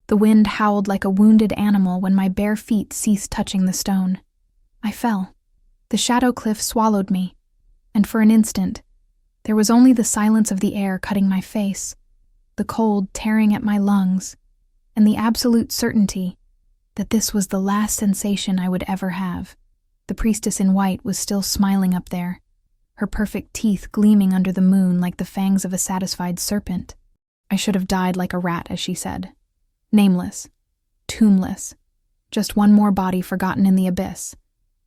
The wind howled like a wounded animal when my bare feet ceased touching the stone. I fell. The shadow cliff swallowed me, and for an instant, there was only the silence of the air cutting my face, the cold tearing at my lungs, and the absolute certainty that this was the last sensation I would ever have. The priestess in white was still smiling up there, her perfect teeth gleaming under the moon like the fangs of a satisfied serpent. I should have died like a rat, as she said. Nameless, tombless, just one more body forgotten in the abyss.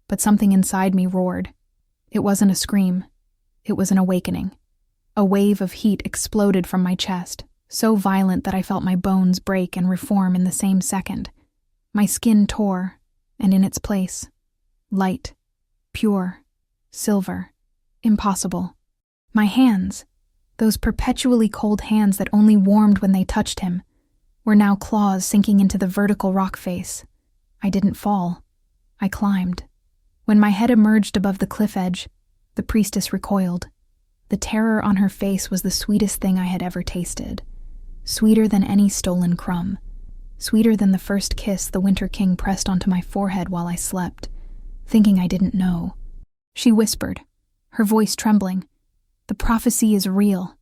But something inside me roared. It wasn't a scream. It was an awakening. A wave of heat exploded from my chest, so violent that I felt my bones break and reform in the same second. My skin tore, and in its place, light, pure, silver, impossible. My hands, those perpetually cold hands that only warmed when they touched him, were now claws sinking into the vertical rock face. I didn't fall. I climbed. When my head emerged above the cliff edge, the priestess recoiled. The terror on her face was the sweetest thing I had ever tasted. Sweeter than any stolen crumb. Sweeter than the first kiss the Winter King pressed onto my forehead while I slept, thinking I didn't know. She whispered, her voice trembling, "The prophecy is real."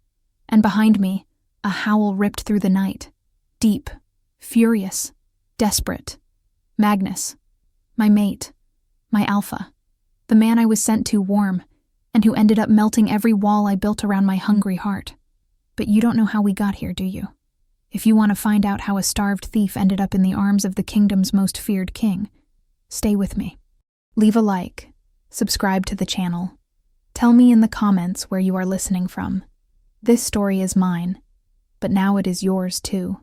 And behind me, a howl ripped through the night. Deep, furious, desperate. Magnus, my mate, my alpha, the man I was sent to warm, and who ended up melting every wall I built around my hungry heart. But you don't know how we got here, do you? If you want to find out how a starved thief ended up in the arms of the kingdom's most feared king, stay with me. Leave a like, subscribe to the channel. Tell me in the comments where you are listening from. This story is mine, but now it is yours too.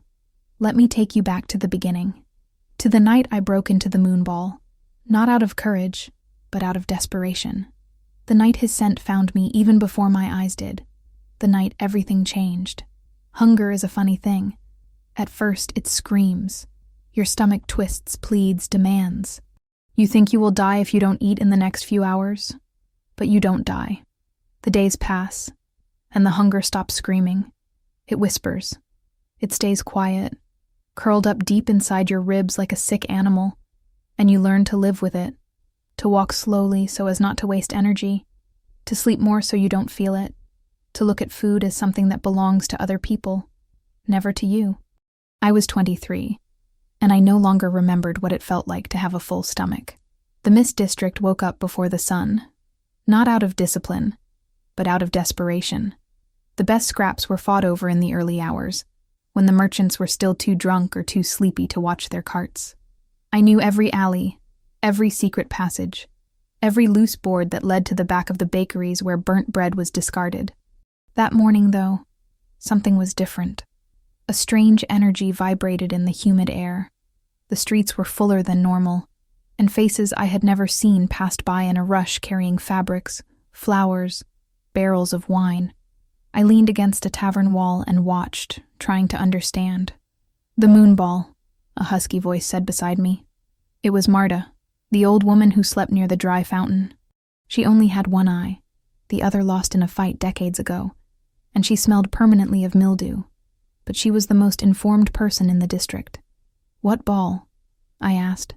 Let me take you back to the beginning. To the night I broke into the Moonball, not out of courage, but out of desperation. The night his scent found me even before my eyes did. The night everything changed. Hunger is a funny thing. At first it screams. Your stomach twists, pleads, demands. You think you will die if you don't eat in the next few hours, but you don't die. The days pass, and the hunger stops screaming. It whispers. It stays quiet, curled up deep inside your ribs like a sick animal, and you learn to live with it, to walk slowly so as not to waste energy, to sleep more so you don't feel it, to look at food as something that belongs to other people, never to you. I was 23, and I no longer remembered what it felt like to have a full stomach. The Mist District woke up before the sun, not out of discipline, but out of desperation. The best scraps were fought over in the early hours, when the merchants were still too drunk or too sleepy to watch their carts. I knew every alley, every secret passage, every loose board that led to the back of the bakeries where burnt bread was discarded. That morning, though, something was different. A strange energy vibrated in the humid air. The streets were fuller than normal, and faces I had never seen passed by in a rush carrying fabrics, flowers, barrels of wine. I leaned against a tavern wall and watched, trying to understand. "The Moonball," a husky voice said beside me. It was Marta, the old woman who slept near the dry fountain. She only had one eye, the other lost in a fight decades ago, and she smelled permanently of mildew. But she was the most informed person in the district. "What ball?" I asked.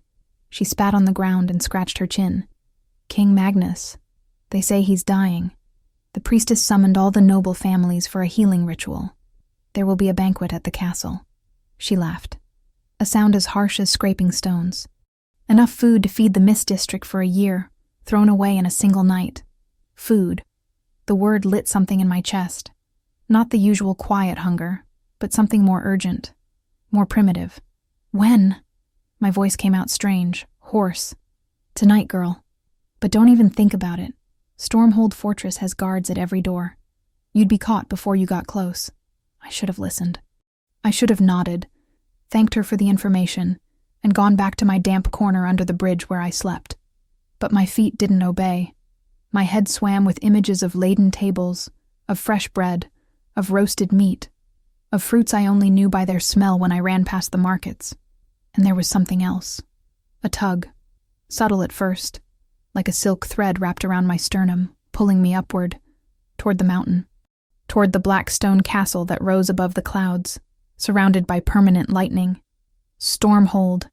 She spat on the ground and scratched her chin. "King Magnus. They say he's dying. The priestess summoned all the noble families for a healing ritual. There will be a banquet at the castle." She laughed, a sound as harsh as scraping stones. Enough food to feed the Mist District for a year, thrown away in a single night. Food. The word lit something in my chest. Not the usual quiet hunger, but something more urgent, more primitive. "When?" My voice came out strange, hoarse. "Tonight, girl. But don't even think about it. Stormhold Fortress has guards at every door. You'd be caught before you got close." I should have listened. I should have nodded, thanked her for the information, and gone back to my damp corner under the bridge where I slept. But my feet didn't obey. My head swam with images of laden tables, of fresh bread, of roasted meat, of fruits I only knew by their smell when I ran past the markets. And there was something else. A tug, subtle at first, like a silk thread wrapped around my sternum, pulling me upward, toward the mountain, toward the black stone castle that rose above the clouds, surrounded by permanent lightning. Stormhold.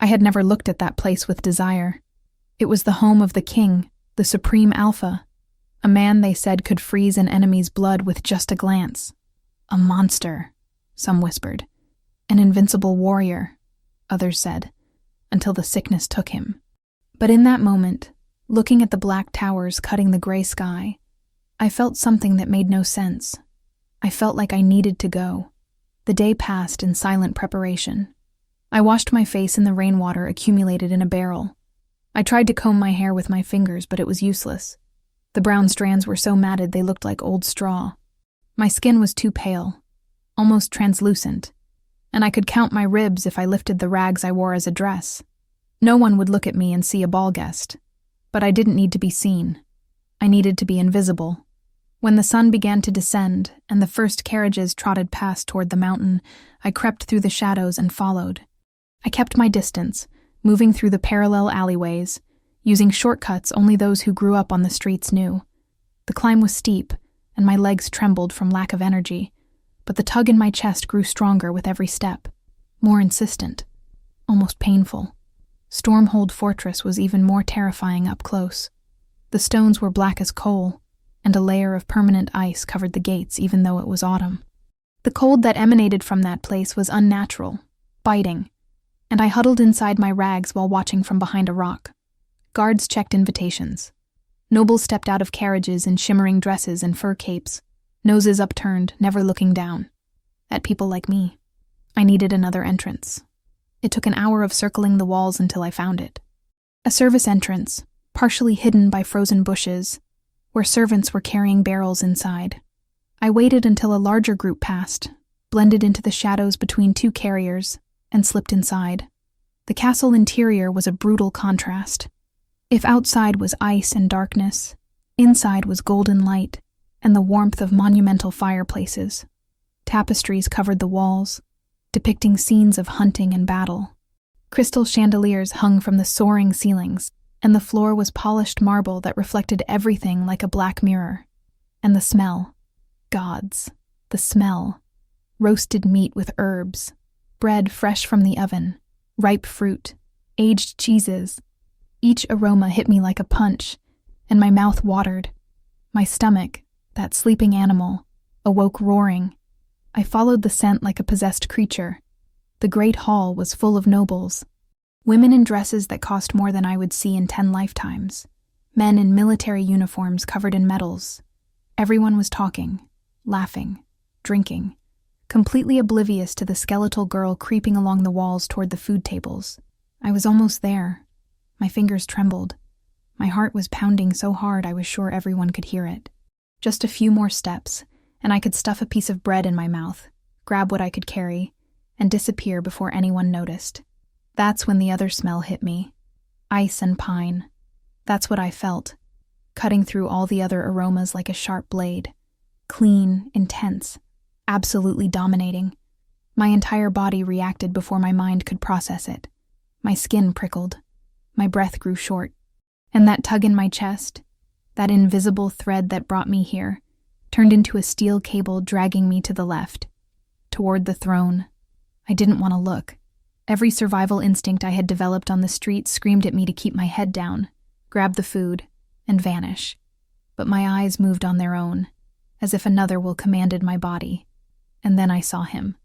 I had never looked at that place with desire. It was the home of the king, the supreme alpha, a man they said could freeze an enemy's blood with just a glance. A monster, some whispered. An invincible warrior, others said, until the sickness took him. But in that moment, looking at the black towers cutting the gray sky, I felt something that made no sense. I felt like I needed to go. The day passed in silent preparation. I washed my face in the rainwater accumulated in a barrel. I tried to comb my hair with my fingers, but it was useless. The brown strands were so matted they looked like old straw. My skin was too pale, almost translucent, and I could count my ribs if I lifted the rags I wore as a dress. No one would look at me and see a ball guest. But I didn't need to be seen. I needed to be invisible. When the sun began to descend and the first carriages trotted past toward the mountain, I crept through the shadows and followed. I kept my distance, moving through the parallel alleyways, using shortcuts only those who grew up on the streets knew. The climb was steep, and my legs trembled from lack of energy, but the tug in my chest grew stronger with every step, more insistent, almost painful. Stormhold Fortress was even more terrifying up close. The stones were black as coal, and a layer of permanent ice covered the gates even though it was autumn. The cold that emanated from that place was unnatural, biting, and I huddled inside my rags while watching from behind a rock. Guards checked invitations. Nobles stepped out of carriages in shimmering dresses and fur capes, noses upturned, never looking down. At people like me. I needed another entrance. It took an hour of circling the walls until I found it. A service entrance, partially hidden by frozen bushes, where servants were carrying barrels inside. I waited until a larger group passed, blended into the shadows between two carriers, and slipped inside. The castle interior was a brutal contrast. If outside was ice and darkness, inside was golden light and the warmth of monumental fireplaces. Tapestries covered the walls, depicting scenes of hunting and battle. Crystal chandeliers hung from the soaring ceilings, and the floor was polished marble that reflected everything like a black mirror. And the smell. Gods. The smell. Roasted meat with herbs, bread fresh from the oven, ripe fruit, aged cheeses. Each aroma hit me like a punch, and my mouth watered. My stomach, that sleeping animal, awoke roaring. I followed the scent like a possessed creature. The great hall was full of nobles. Women in dresses that cost more than I would see in 10 lifetimes. Men in military uniforms covered in medals. Everyone was talking, laughing, drinking, completely oblivious to the skeletal girl creeping along the walls toward the food tables. I was almost there. My fingers trembled. My heart was pounding so hard I was sure everyone could hear it. Just a few more steps, and I could stuff a piece of bread in my mouth, grab what I could carry, and disappear before anyone noticed. That's when the other smell hit me. Ice and pine. That's what I felt, cutting through all the other aromas like a sharp blade. Clean, intense, absolutely dominating. My entire body reacted before my mind could process it. My skin prickled. My breath grew short. And that tug in my chest, that invisible thread that brought me here, turned into a steel cable dragging me to the left, toward the throne. I didn't want to look. Every survival instinct I had developed on the street screamed at me to keep my head down, grab the food, and vanish. But my eyes moved on their own, as if another will commanded my body. And then I saw him.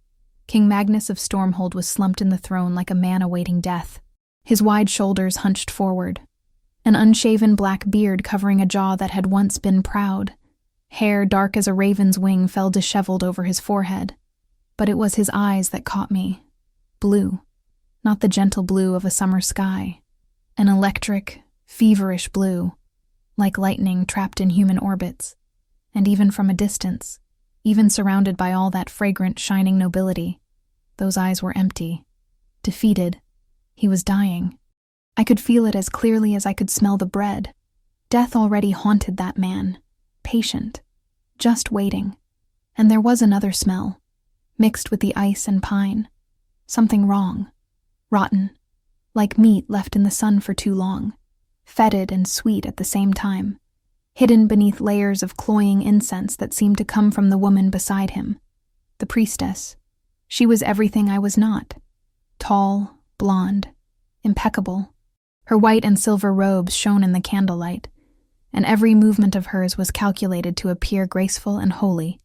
King Magnus of Stormhold was slumped in the throne like a man awaiting death. His wide shoulders hunched forward, an unshaven black beard covering a jaw that had once been proud. Hair dark as a raven's wing fell disheveled over his forehead. But it was his eyes that caught me. Blue. Not the gentle blue of a summer sky. An electric, feverish blue, like lightning trapped in human orbits. And even from a distance, even surrounded by all that fragrant, shining nobility, those eyes were empty. Defeated. He was dying. I could feel it as clearly as I could smell the bread. Death already haunted that man. Patient. Just waiting. And there was another smell, mixed with the ice and pine. Something wrong. Rotten. Like meat left in the sun for too long. Fetid and sweet at the same time. Hidden beneath layers of cloying incense that seemed to come from the woman beside him. The priestess. She was everything I was not. tall, blonde, impeccable. Her white and silver robes shone in the candlelight, and every movement of hers was calculated to appear graceful and holy.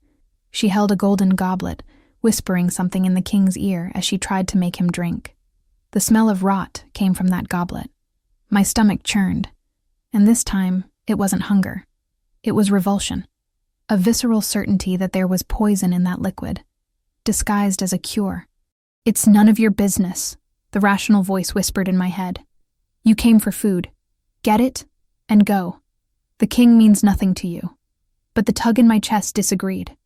She held a golden goblet, whispering something in the king's ear as she tried to make him drink. The smell of rot came from that goblet. My stomach churned, and this time it wasn't hunger. It was revulsion, a visceral certainty that there was poison in that liquid, disguised as a cure. "It's none of your business," the rational voice whispered in my head. "You came for food. Get it and go. The king means nothing to you." But the tug in my chest disagreed.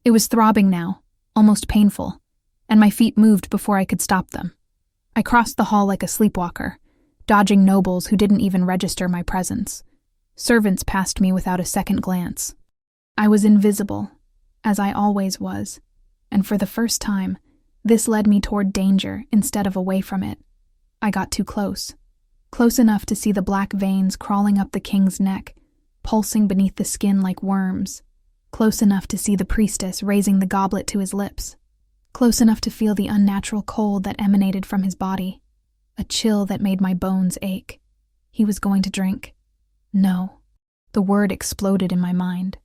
It was throbbing now, almost painful, and my feet moved before I could stop them. I crossed the hall like a sleepwalker, dodging nobles who didn't even register my presence. Servants passed me without a second glance. I was invisible, as I always was, and for the first time, this led me toward danger instead of away from it. I got too close. Close enough to see the black veins crawling up the king's neck, pulsing beneath the skin like worms. Close enough to see the priestess raising the goblet to his lips. Close enough to feel the unnatural cold that emanated from his body. A chill that made my bones ache. He was going to drink. No. The word exploded in my mind,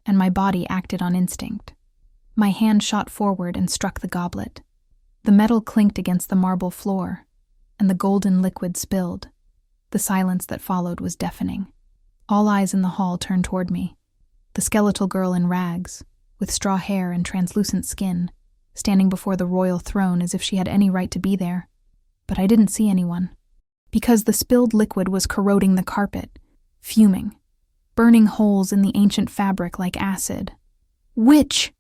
and my body acted on instinct. My hand shot forward and struck the goblet. The metal clinked against the marble floor, and the golden liquid spilled. The silence that followed was deafening. All eyes in the hall turned toward me. The skeletal girl in rags, with straw hair and translucent skin, standing before the royal throne as if she had any right to be there. But I didn't see anyone, because the spilled liquid was corroding the carpet, fuming, burning holes in the ancient fabric like acid. "Witch!"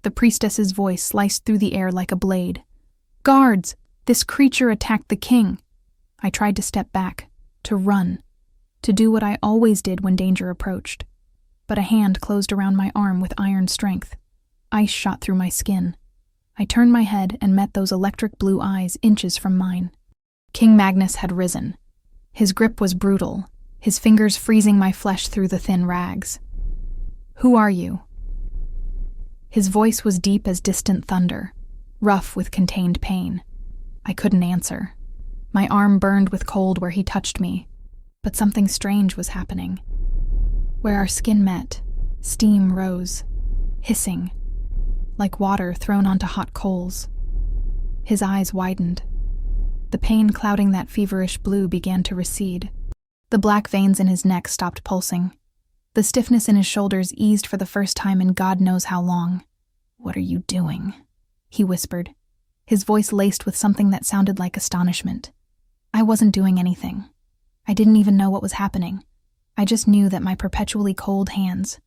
The priestess's voice sliced through the air like a blade. "Guards! This creature attacked the king!" I tried to step back, to run, to do what I always did when danger approached. But a hand closed around my arm with iron strength. Ice shot through my skin. I turned my head and met those electric blue eyes inches from mine. King Magnus had risen. His grip was brutal, his fingers freezing my flesh through the thin rags. "Who are you?" His voice was deep as distant thunder, rough with contained pain. I couldn't answer. My arm burned with cold where he touched me, but something strange was happening. Where our skin met, steam rose, hissing, like water thrown onto hot coals. His eyes widened. The pain clouding that feverish blue began to recede. The black veins in his neck stopped pulsing. The stiffness in his shoulders eased for the first time in God knows how long. "What are you doing?" he whispered, his voice laced with something that sounded like astonishment. I wasn't doing anything. I didn't even know what was happening. I just knew that my perpetually cold hands,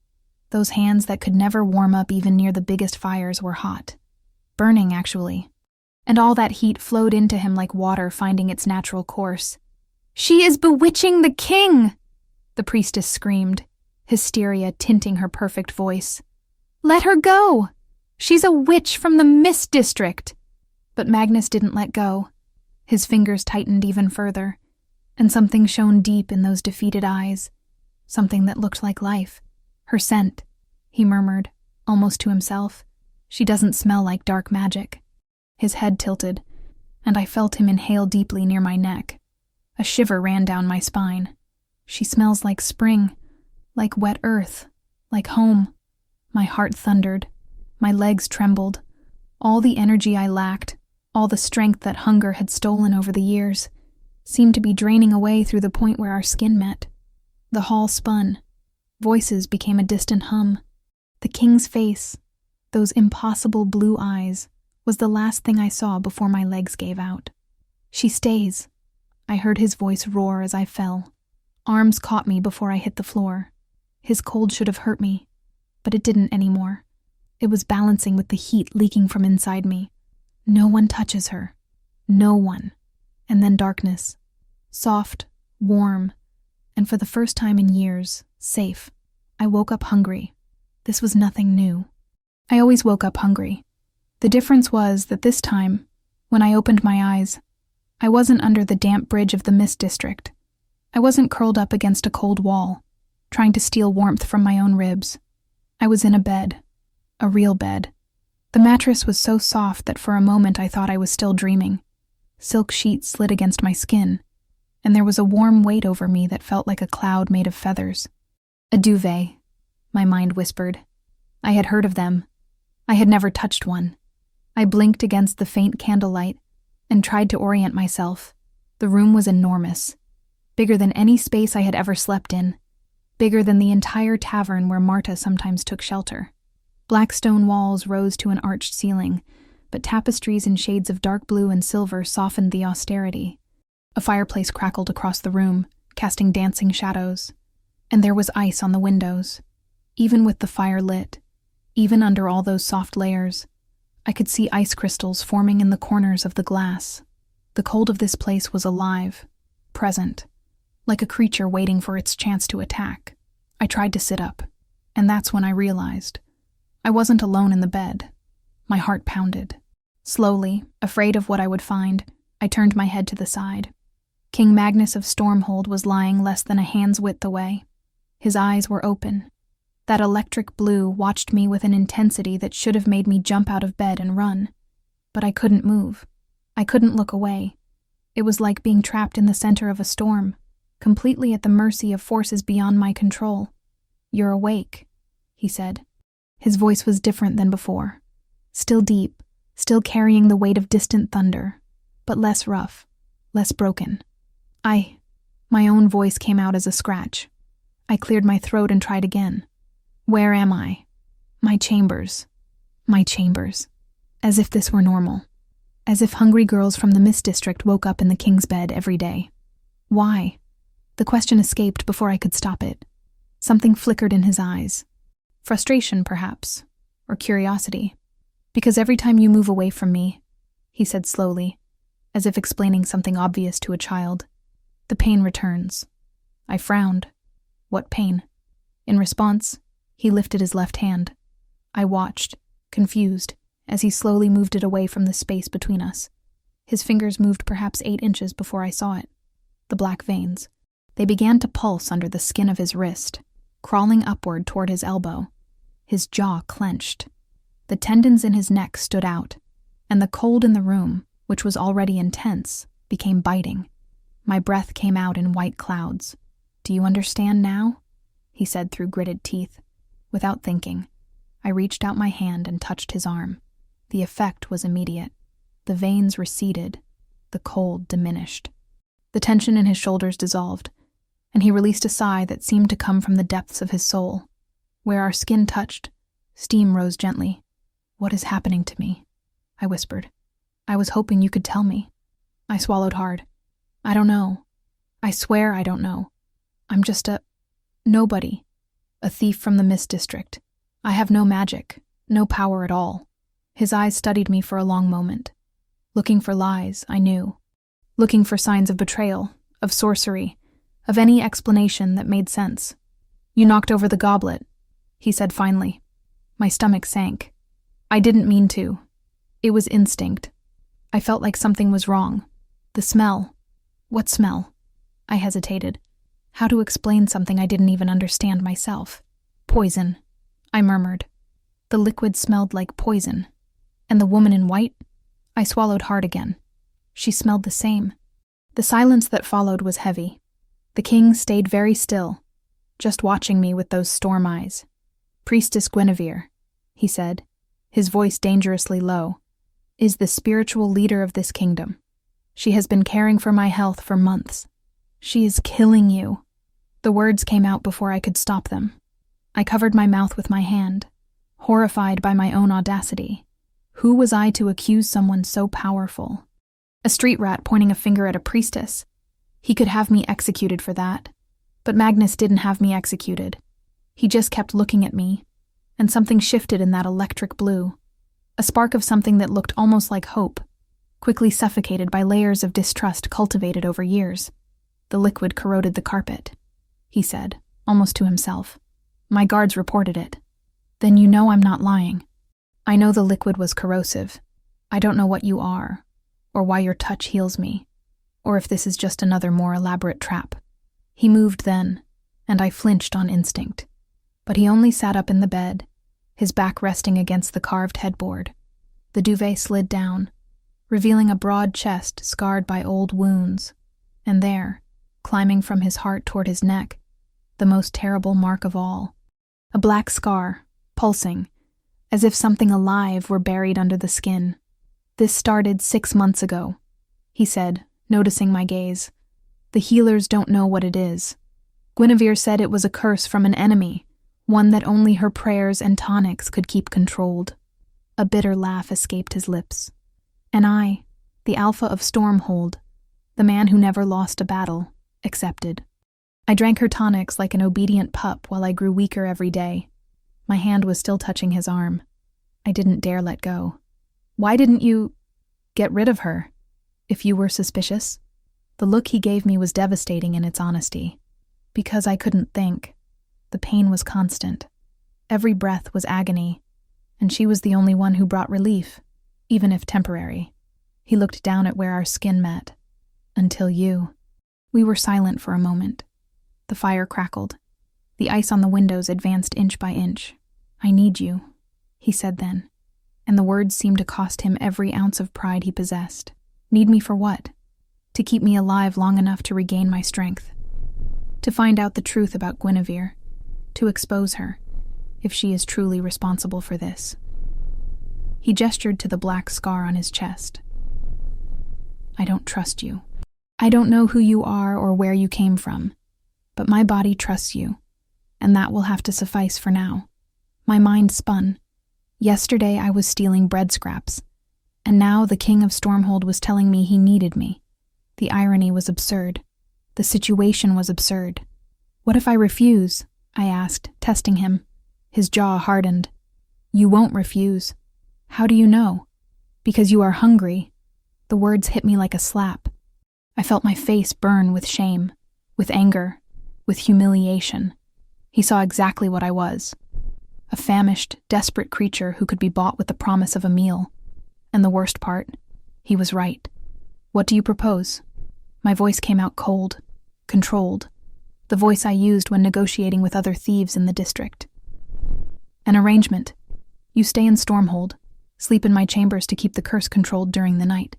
those hands that could never warm up even near the biggest fires, were hot. Burning, actually. And all that heat flowed into him like water finding its natural course. "She is bewitching the king!" the priestess screamed, hysteria tinting her perfect voice. "Let her go! She's a witch from the Mist District!" But Magnus didn't let go. His fingers tightened even further, and something shone deep in those defeated eyes. Something that looked like life. "Her scent," he murmured, almost to himself. "She doesn't smell like dark magic." His head tilted, and I felt him inhale deeply near my neck. A shiver ran down my spine. "She smells like spring, like wet earth, like home." My heart thundered. My legs trembled. All the energy I lacked, all the strength that hunger had stolen over the years, seemed to be draining away through the point where our skin met. The hall spun. Voices became a distant hum. The king's face, those impossible blue eyes, was the last thing I saw before my legs gave out. "She stays," I heard his voice roar as I fell. Arms caught me before I hit the floor. His cold should have hurt me, but it didn't anymore. It was balancing with the heat leaking from inside me. "No one touches her. No one." And then darkness. Soft, warm, and for the first time in years, safe. I woke up hungry. This was nothing new. I always woke up hungry. The difference was that this time, when I opened my eyes, I wasn't under the damp bridge of the Mist District. I wasn't curled up against a cold wall, trying to steal warmth from my own ribs. I was in a bed. A real bed. The mattress was so soft that for a moment I thought I was still dreaming. Silk sheets slid against my skin, and there was a warm weight over me that felt like a cloud made of feathers. A duvet, my mind whispered. I had heard of them. I had never touched one. I blinked against the faint candlelight and tried to orient myself. The room was enormous, bigger than any space I had ever slept in, bigger than the entire tavern where Marta sometimes took shelter. Black stone walls rose to an arched ceiling, but tapestries in shades of dark blue and silver softened the austerity. A fireplace crackled across the room, casting dancing shadows. And there was ice on the windows. Even with the fire lit, even under all those soft layers, I could see ice crystals forming in the corners of the glass. The cold of this place was alive, present, like a creature waiting for its chance to attack. I tried to sit up, and that's when I realized I wasn't alone in the bed. My heart pounded. Slowly, afraid of what I would find, I turned my head to the side. King Magnus of Stormhold was lying less than a hand's width away. His eyes were open. That electric blue watched me with an intensity that should have made me jump out of bed and run. But I couldn't move. I couldn't look away. It was like being trapped in the center of a storm, completely at the mercy of forces beyond my control. "You're awake," he said. His voice was different than before. Still deep, still carrying the weight of distant thunder, but less rough, less broken. My own voice came out as a scratch. I cleared my throat and tried again. Where am I? My chambers. My chambers. As if this were normal. As if hungry girls from the Mist District woke up in the king's bed every day. Why? The question escaped before I could stop it. Something flickered in his eyes. Frustration, perhaps, or curiosity. Because every time you move away from me, he said slowly, as if explaining something obvious to a child, the pain returns. I frowned. What pain? In response, he lifted his left hand. I watched, confused, as he slowly moved it away from the space between us. His fingers moved perhaps 8 inches before I saw it. The black veins. They began to pulse under the skin of his wrist, crawling upward toward his elbow. His jaw clenched. The tendons in his neck stood out, and the cold in the room, which was already intense, became biting. My breath came out in white clouds. "Do you understand now?" he said through gritted teeth. Without thinking, I reached out my hand and touched his arm. The effect was immediate. The veins receded. The cold diminished. The tension in his shoulders dissolved, and he released a sigh that seemed to come from the depths of his soul. Where our skin touched, steam rose gently. "What is happening to me?" I whispered. "I was hoping you could tell me." I swallowed hard. "I don't know. I swear I don't know. I'm just a nobody. A thief from the Mist District. I have no magic, no power at all." His eyes studied me for a long moment. Looking for lies, I knew. Looking for signs of betrayal, of sorcery, of any explanation that made sense. "You knocked over the goblet," he said finally. My stomach sank. I didn't mean to. It was instinct. I felt like something was wrong. The smell. What smell? I hesitated. How to explain something I didn't even understand myself? "Poison," I murmured. The liquid smelled like poison. And the woman in white? I swallowed hard again. She smelled the same. The silence that followed was heavy. The king stayed very still, just watching me with those storm eyes. "Priestess Guinevere," he said, his voice dangerously low, "is the spiritual leader of this kingdom. She has been caring for my health for months. She is killing you." The words came out before I could stop them. I covered my mouth with my hand, horrified by my own audacity. Who was I to accuse someone so powerful? A street rat pointing a finger at a priestess. He could have me executed for that. But Magnus didn't have me executed. He just kept looking at me, and something shifted in that electric blue. A spark of something that looked almost like hope, quickly suffocated by layers of distrust cultivated over years. "The liquid corroded the carpet," he said, almost to himself. "My guards reported it." "Then you know I'm not lying." "I know the liquid was corrosive. I don't know what you are, or why your touch heals me, or if this is just another more elaborate trap." He moved then, and I flinched on instinct. But he only sat up in the bed, his back resting against the carved headboard. The duvet slid down, revealing a broad chest scarred by old wounds, and there, climbing from his heart toward his neck, the most terrible mark of all. A black scar, pulsing, as if something alive were buried under the skin. "This started 6 months ago," he said, noticing my gaze. "The healers don't know what it is. Guinevere said it was a curse from an enemy, one that only her prayers and tonics could keep controlled." A bitter laugh escaped his lips. "And I, the Alpha of Stormhold, the man who never lost a battle, accepted. I drank her tonics like an obedient pup while I grew weaker every day." My hand was still touching his arm. I didn't dare let go. "Why didn't you get rid of her, if you were suspicious?" The look he gave me was devastating in its honesty. "Because I couldn't think. The pain was constant. Every breath was agony, and she was the only one who brought relief, even if temporary." He looked down at where our skin met. "Until you." We were silent for a moment. The fire crackled. The ice on the windows advanced inch by inch. "I need you," he said then, and the words seemed to cost him every ounce of pride he possessed. "Need me for what?" "To keep me alive long enough to regain my strength. To find out the truth about Guinevere. To expose her, if she is truly responsible for this." He gestured to the black scar on his chest. "I don't trust you. I don't know who you are or where you came from, but my body trusts you, and that will have to suffice for now." My mind spun. Yesterday I was stealing bread scraps, and now the King of Stormhold was telling me he needed me. The irony was absurd. The situation was absurd. "What if I refuse?" I asked, testing him. His jaw hardened. "You won't refuse." "How do you know?" "Because you are hungry." The words hit me like a slap. I felt my face burn with shame, with anger, with humiliation. He saw exactly what I was. A famished, desperate creature who could be bought with the promise of a meal. And the worst part, he was right. "What do you propose?" My voice came out cold, controlled, the voice I used when negotiating with other thieves in the district. "An arrangement. You stay in Stormhold, sleep in my chambers to keep the curse controlled during the night.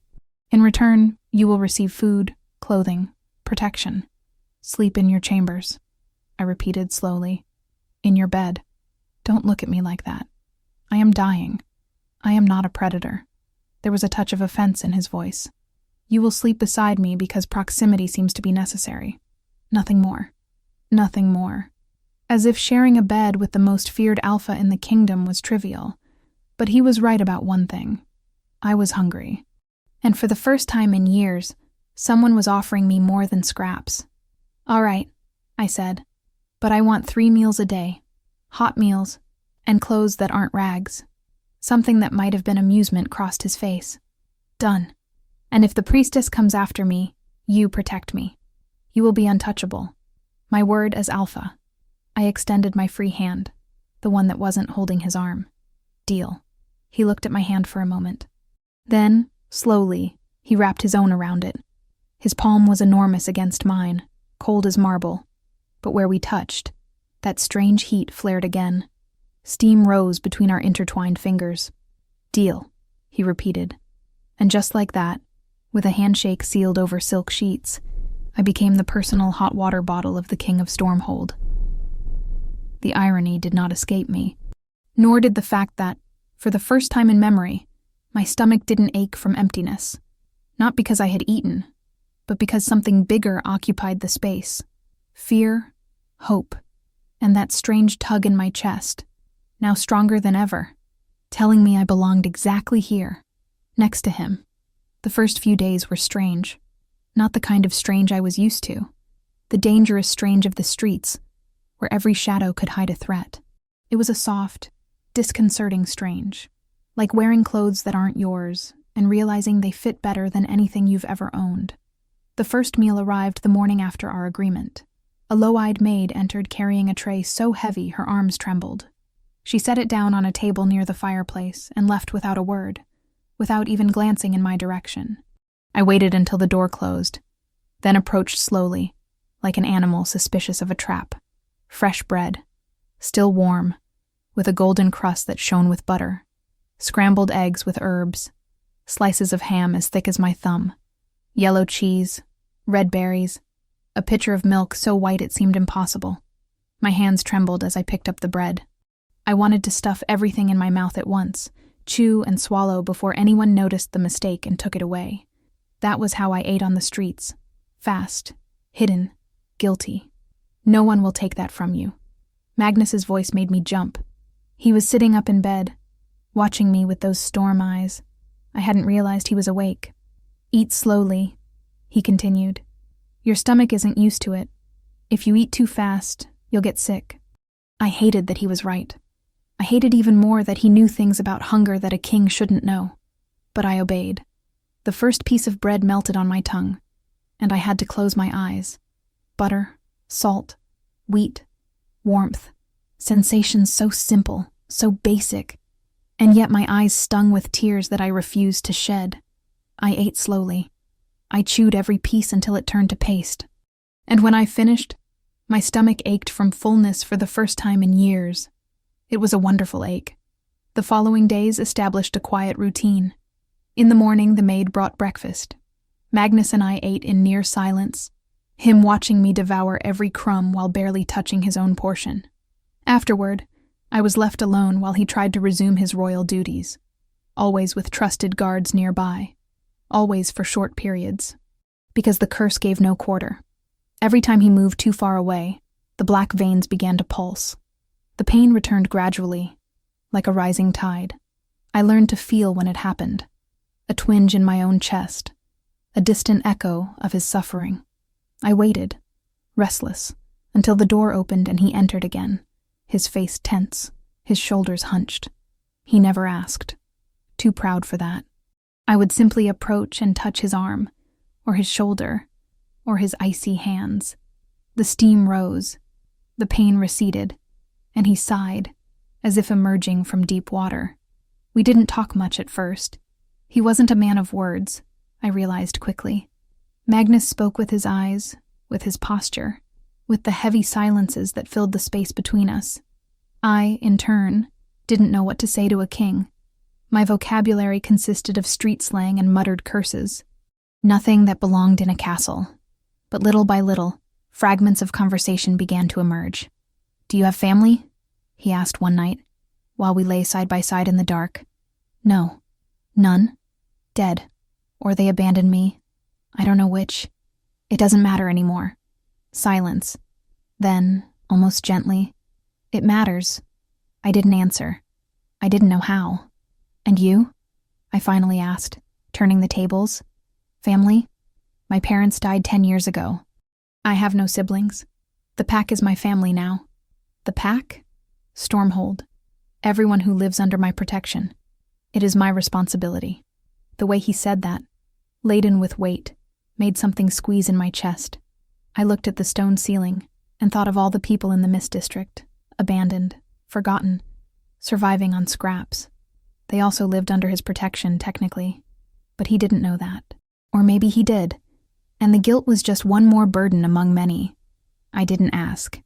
In return, you will receive food, clothing, protection. Sleep in your chambers," I repeated slowly. "In your bed. Don't look at me like that. I am dying. I am not a predator." There was a touch of offense in his voice. "You will sleep beside me because proximity seems to be necessary. Nothing more. Nothing more." As if sharing a bed with the most feared alpha in the kingdom was trivial. But he was right about one thing. I was hungry. And for the first time in years, someone was offering me more than scraps. "All right," I said, "but I want 3 meals a day. Hot meals, and clothes that aren't rags." Something that might have been amusement crossed his face. "Done. And if the priestess comes after me, you protect me. You will be untouchable. My word as Alpha." I extended my free hand, the one that wasn't holding his arm. "Deal." He looked at my hand for a moment. Then, slowly, he wrapped his own around it. His palm was enormous against mine, cold as marble. But where we touched, that strange heat flared again. Steam rose between our intertwined fingers. "Deal," he repeated. And just like that, with a handshake sealed over silk sheets, I became the personal hot water bottle of the King of Stormhold. The irony did not escape me, nor did the fact that, for the first time in memory, my stomach didn't ache from emptiness. Not because I had eaten, but because something bigger occupied the space. Fear, hope, and that strange tug in my chest, now stronger than ever, telling me I belonged exactly here, next to him. The first few days were strange. Not the kind of strange I was used to. The dangerous strange of the streets, where every shadow could hide a threat. It was a soft, disconcerting strange, like wearing clothes that aren't yours and realizing they fit better than anything you've ever owned. The first meal arrived the morning after our agreement. A low-eyed maid entered carrying a tray so heavy her arms trembled. She set it down on a table near the fireplace and left without a word, without even glancing in my direction. I waited until the door closed, then approached slowly, like an animal suspicious of a trap. Fresh bread, still warm, with a golden crust that shone with butter, scrambled eggs with herbs, slices of ham as thick as my thumb, yellow cheese, red berries, a pitcher of milk so white it seemed impossible. My hands trembled as I picked up the bread. I wanted to stuff everything in my mouth at once, chew and swallow before anyone noticed the mistake and took it away. That was how I ate on the streets. Fast, hidden, guilty. No one will take that from you. Magnus's voice made me jump. He was sitting up in bed, watching me with those storm eyes. I hadn't realized he was awake. Eat slowly, he continued. Your stomach isn't used to it. If you eat too fast, you'll get sick. I hated that he was right. I hated even more that he knew things about hunger that a king shouldn't know. But I obeyed. The first piece of bread melted on my tongue, and I had to close my eyes. Butter, salt, wheat, warmth, sensations so simple, so basic, and yet my eyes stung with tears that I refused to shed. I ate slowly. I chewed every piece until it turned to paste. And when I finished, my stomach ached from fullness for the first time in years. It was a wonderful ache. The following days established a quiet routine. In the morning, the maid brought breakfast. Magnus and I ate in near silence, him watching me devour every crumb while barely touching his own portion. Afterward, I was left alone while he tried to resume his royal duties, always with trusted guards nearby, always for short periods, because the curse gave no quarter. Every time he moved too far away, the black veins began to pulse. The pain returned gradually, like a rising tide. I learned to feel when it happened, a twinge in my own chest, a distant echo of his suffering. I waited, restless, until the door opened and he entered again, his face tense, his shoulders hunched. He never asked, too proud for that. I would simply approach and touch his arm, or his shoulder, or his icy hands. The steam rose, the pain receded, and he sighed, as if emerging from deep water. We didn't talk much at first. He wasn't a man of words, I realized quickly. Magnus spoke with his eyes, with his posture, with the heavy silences that filled the space between us. I, in turn, didn't know what to say to a king. My vocabulary consisted of street slang and muttered curses. Nothing that belonged in a castle. But little by little, fragments of conversation began to emerge. "Do you have family?" he asked one night, while we lay side by side in the dark. "No. None. Dead. Or they abandoned me. I don't know which. It doesn't matter anymore." Silence. Then, almost gently, "It matters." I didn't answer. I didn't know how. "And you?" I finally asked, turning the tables. "Family? My parents died 10 years ago. I have no siblings. The pack is my family now." "The pack?" "Stormhold. Everyone who lives under my protection. It is my responsibility." The way he said that, laden with weight, made something squeeze in my chest. I looked at the stone ceiling and thought of all the people in the Mist District, abandoned, forgotten, surviving on scraps. They also lived under his protection, technically, but he didn't know that. Or maybe he did, and the guilt was just one more burden among many. I didn't ask.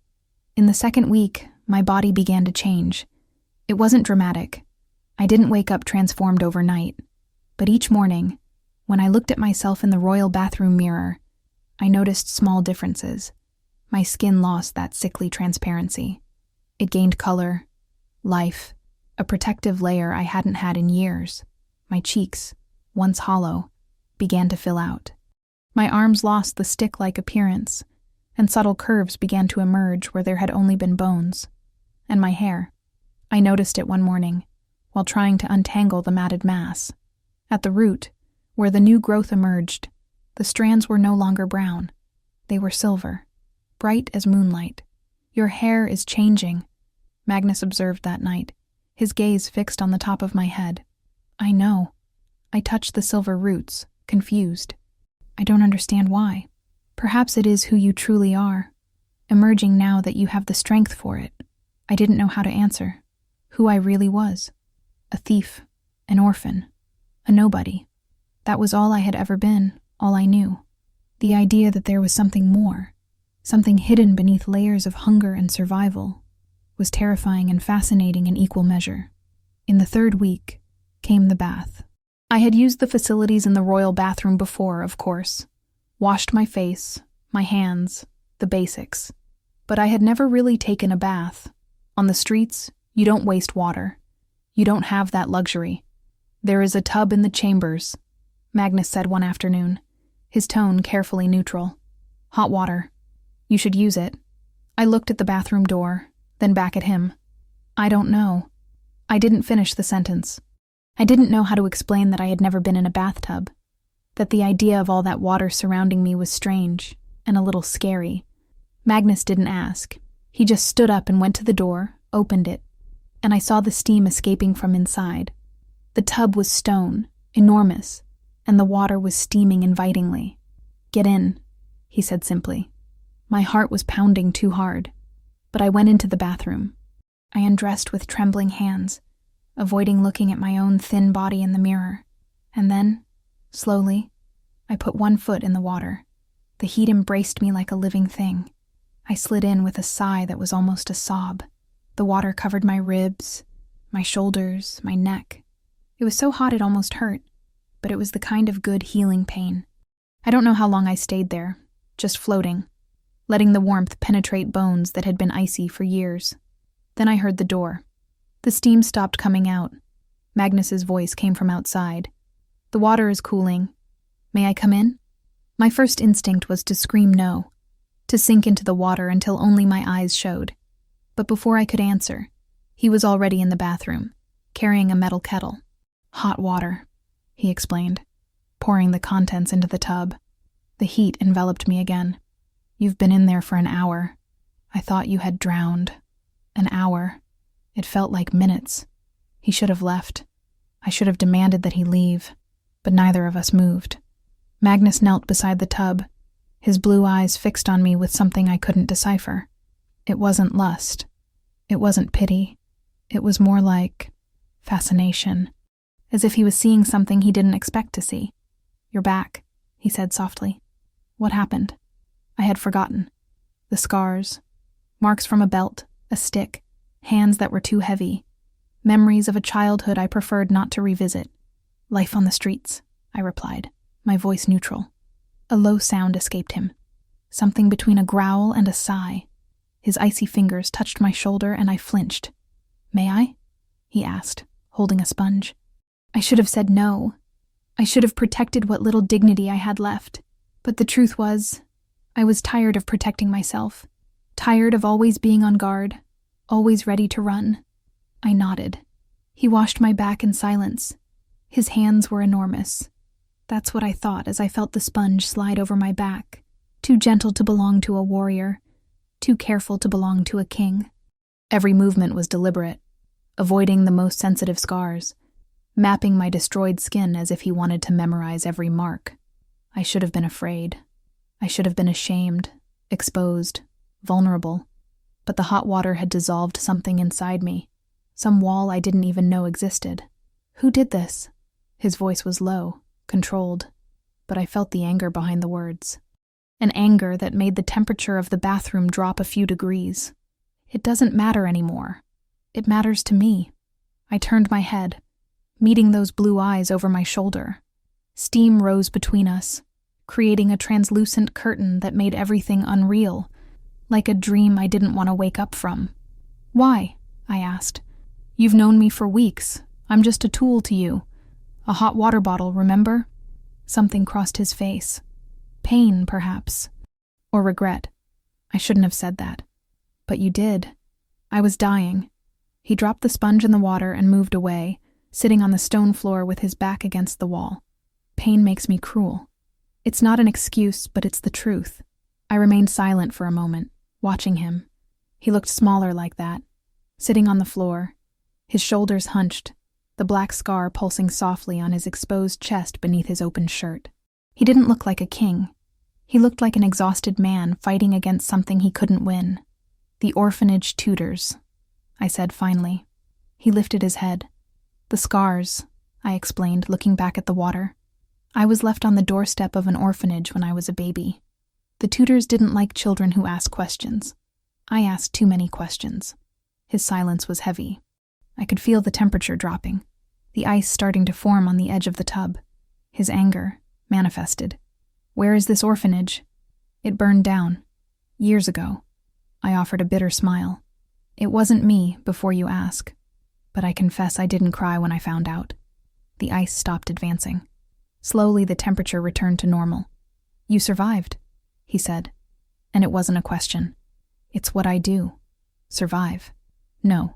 In the second week, my body began to change. It wasn't dramatic. I didn't wake up transformed overnight. But each morning, when I looked at myself in the royal bathroom mirror, I noticed small differences. My skin lost that sickly transparency. It gained color, life, a protective layer I hadn't had in years. My cheeks, once hollow, began to fill out. My arms lost the stick-like appearance, and subtle curves began to emerge where there had only been bones. And my hair. I noticed it one morning, while trying to untangle the matted mass. At the root, where the new growth emerged, the strands were no longer brown. They were silver, bright as moonlight. "Your hair is changing," Magnus observed that night, his gaze fixed on the top of my head. "I know." I touched the silver roots, confused. "I don't understand why. Perhaps it is who you truly are, emerging now that you have the strength for it." I didn't know how to answer. Who I really was. A thief, an orphan, a nobody. That was all I had ever been, all I knew. The idea that there was something more, something hidden beneath layers of hunger and survival, was terrifying and fascinating in equal measure. In the third week came the bath. I had used the facilities in the royal bathroom before, of course. Washed my face, my hands, the basics. But I had never really taken a bath. On the streets, you don't waste water. You don't have that luxury. There is a tub in the chambers, Magnus said one afternoon, his tone carefully neutral. Hot water. You should use it. I looked at the bathroom door, then back at him. I don't know. I didn't finish the sentence. I didn't know how to explain that I had never been in a bathtub, that the idea of all that water surrounding me was strange and a little scary. Magnus didn't ask. He just stood up and went to the door, opened it, and I saw the steam escaping from inside. The tub was stone, enormous, and the water was steaming invitingly. Get in, he said simply. My heart was pounding too hard, but I went into the bathroom. I undressed with trembling hands, avoiding looking at my own thin body in the mirror, and then, slowly, I put one foot in the water. The heat embraced me like a living thing. I slid in with a sigh that was almost a sob. The water covered my ribs, my shoulders, my neck. It was so hot it almost hurt, but it was the kind of good healing pain. I don't know how long I stayed there, just floating, letting the warmth penetrate bones that had been icy for years. Then I heard the door. The steam stopped coming out. Magnus's voice came from outside. The water is cooling. May I come in? My first instinct was to scream no, to sink into the water until only my eyes showed. But before I could answer, he was already in the bathroom, carrying a metal kettle. Hot water, he explained, pouring the contents into the tub. The heat enveloped me again. You've been in there for an hour. I thought you had drowned. An hour. It felt like minutes. He should have left. I should have demanded that he leave, but neither of us moved. Magnus knelt beside the tub, his blue eyes fixed on me with something I couldn't decipher. It wasn't lust. It wasn't pity. It was more like fascination, as if he was seeing something he didn't expect to see. You're back, he said softly. What happened? I had forgotten. The scars, marks from a belt, a stick, hands that were too heavy, memories of a childhood I preferred not to revisit. Life on the streets, I replied, my voice neutral. A low sound escaped him, something between a growl and a sigh. His icy fingers touched my shoulder and I flinched. May I? He asked, holding a sponge. I should have said no. I should have protected what little dignity I had left. But the truth was, I was tired of protecting myself, tired of always being on guard, always ready to run. I nodded. He washed my back in silence. His hands were enormous. That's what I thought as I felt the sponge slide over my back, too gentle to belong to a warrior, too careful to belong to a king. Every movement was deliberate, avoiding the most sensitive scars, mapping my destroyed skin as if he wanted to memorize every mark. I should have been afraid. I should have been ashamed, exposed, vulnerable. But the hot water had dissolved something inside me, some wall I didn't even know existed. Who did this? His voice was low, controlled, but I felt the anger behind the words. An anger that made the temperature of the bathroom drop a few degrees. It doesn't matter anymore. It matters to me. I turned my head, meeting those blue eyes over my shoulder. Steam rose between us, creating a translucent curtain that made everything unreal, like a dream I didn't want to wake up from. Why? I asked. You've known me for weeks. I'm just a tool to you. A hot water bottle, remember? Something crossed his face. Pain, perhaps. Or regret. I shouldn't have said that. But you did. I was dying. He dropped the sponge in the water and moved away, sitting on the stone floor with his back against the wall. Pain makes me cruel. It's not an excuse, but it's the truth. I remained silent for a moment, watching him. He looked smaller like that, sitting on the floor, his shoulders hunched, the black scar pulsing softly on his exposed chest beneath his open shirt. He didn't look like a king. He looked like an exhausted man fighting against something he couldn't win. The orphanage tutors, I said finally. He lifted his head. The scars, I explained, looking back at the water. I was left on the doorstep of an orphanage when I was a baby. The tutors didn't like children who asked questions. I asked too many questions. His silence was heavy. I could feel the temperature dropping. the ice starting to form on the edge of the tub. His anger manifested. "Where is this orphanage?" "It burned down. Years ago." I offered a bitter smile. "It wasn't me, before you ask. But I confess I didn't cry when I found out." The ice stopped advancing. Slowly, the temperature returned to normal. "You survived," he said. And it wasn't a question. "It's what I do. Survive." "No."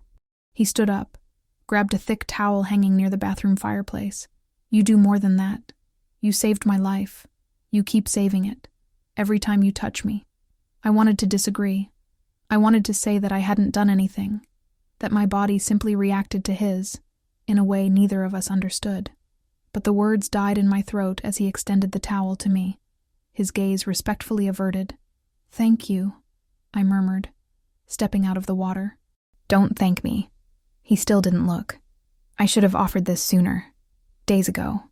He stood up, grabbed a thick towel hanging near the bathroom fireplace. "You do more than that. You saved my life. You keep saving it. Every time you touch me." I wanted to disagree. I wanted to say that I hadn't done anything, that my body simply reacted to his, in a way neither of us understood. But the words died in my throat as he extended the towel to me, his gaze respectfully averted. "Thank you," I murmured, stepping out of the water. "Don't thank me." He still didn't look. "I should have offered this sooner. Days ago.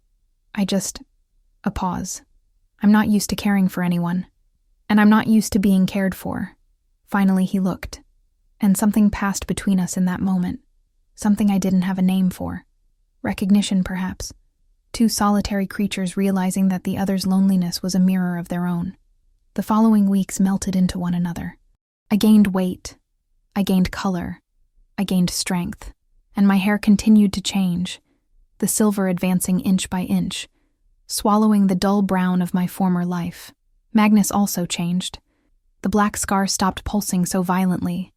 A pause. I'm not used to caring for anyone. And I'm not used to being cared for." Finally he looked. And something passed between us in that moment. Something I didn't have a name for. Recognition, perhaps. Two solitary creatures realizing that the other's loneliness was a mirror of their own. The following weeks melted into one another. I gained weight. I gained color. I gained strength. And my hair continued to change, the silver advancing inch by inch, swallowing the dull brown of my former life. Magnus also changed. The black scar stopped pulsing so violently.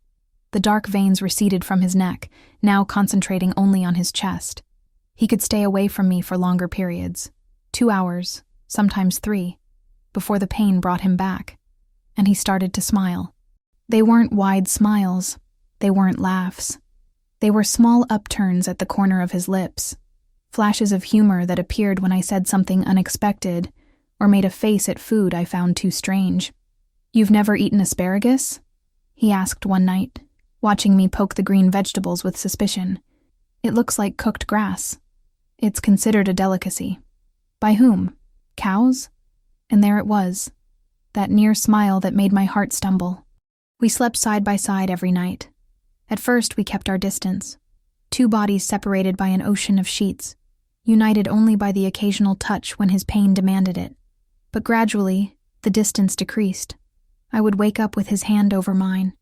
The dark veins receded from his neck, now concentrating only on his chest. He could stay away from me for longer periods, 2 hours, sometimes 3, before the pain brought him back, and he started to smile. They weren't wide smiles. They weren't laughs. They were small upturns at the corner of his lips, flashes of humor that appeared when I said something unexpected or made a face at food I found too strange. "You've never eaten asparagus?" he asked one night, watching me poke the green vegetables with suspicion. "It looks like cooked grass. It's considered a delicacy." "By whom? Cows?" And there it was, that near smile that made my heart stumble. We slept side by side every night. At first we kept our distance, 2 bodies separated by an ocean of sheets, united only by the occasional touch when his pain demanded it. But gradually, the distance decreased. I would wake up with his hand over mine.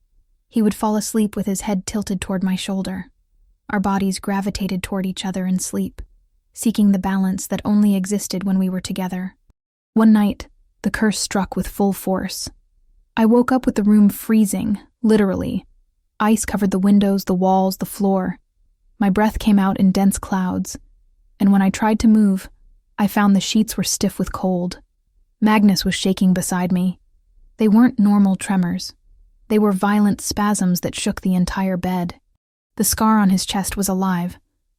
He would fall asleep with his head tilted toward my shoulder. Our bodies gravitated toward each other in sleep, seeking the balance that only existed when we were together. One night, the curse struck with full force. I woke up with the room freezing, literally. Ice covered the windows, the walls, the floor. My breath came out in dense clouds, and when I tried to move, I found the sheets were stiff with cold. Magnus was shaking beside me. They weren't normal tremors. They were violent spasms that shook the entire bed. The scar on his chest was alive,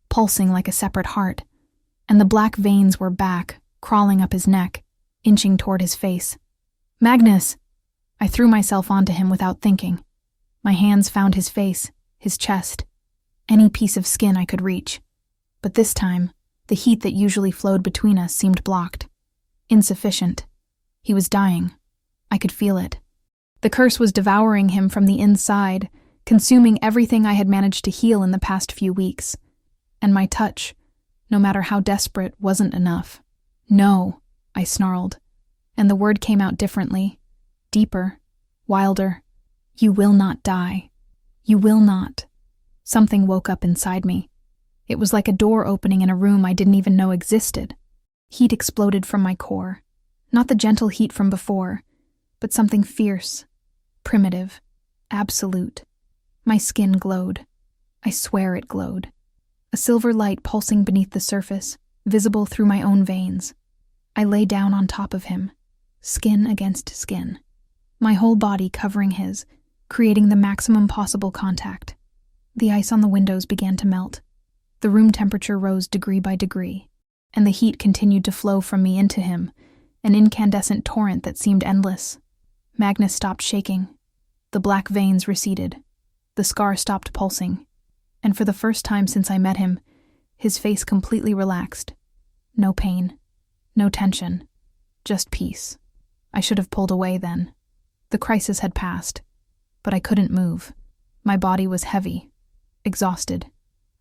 pulsing like a separate heart, and the black veins were back, crawling up his neck, inching toward his face. "Magnus!" I threw myself onto him without thinking. My hands found his face, his chest, any piece of skin I could reach. But this time, the heat that usually flowed between us seemed blocked. Insufficient. He was dying. I could feel it. The curse was devouring him from the inside, consuming everything I had managed to heal in the past few weeks. And my touch, no matter how desperate, wasn't enough. "No," I snarled, and the word came out differently, deeper, wilder. "You will not die. You will not." Something woke up inside me. It was like a door opening in a room I didn't even know existed. Heat exploded from my core. Not the gentle heat from before, but something fierce, primitive, absolute. My skin glowed. I swear it glowed. A silver light pulsing beneath the surface, visible through my own veins. I lay down on top of him, skin against skin, my whole body covering his, creating the maximum possible contact. The ice on the windows began to melt. The room temperature rose degree by degree, and the heat continued to flow from me into him, an incandescent torrent that seemed endless. Magnus stopped shaking. The black veins receded. The scar stopped pulsing. And for the first time since I met him, his face completely relaxed. No pain. No tension. Just peace. I should have pulled away then. The crisis had passed. But I couldn't move. My body was heavy. Exhausted.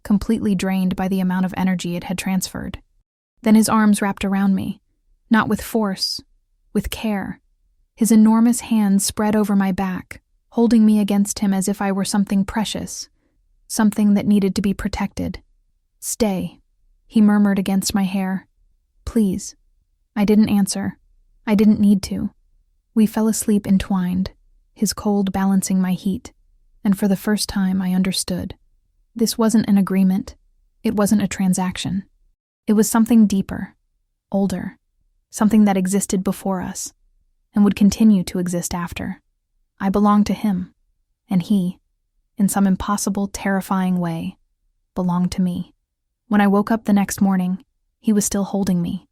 completely drained by the amount of energy it had transferred. Then his arms wrapped around me, not with force, with care. His enormous hands spread over my back, holding me against him as if I were something precious, something that needed to be protected. "Stay," he murmured against my hair. "Please." I didn't answer. I didn't need to. We fell asleep entwined, his cold balancing my heat, and for the first time I understood. This wasn't an agreement. It wasn't a transaction. It was something deeper, older, something that existed before us, and would continue to exist after. I belonged to him, and he, in some impossible, terrifying way, belonged to me. When I woke up the next morning, he was still holding me.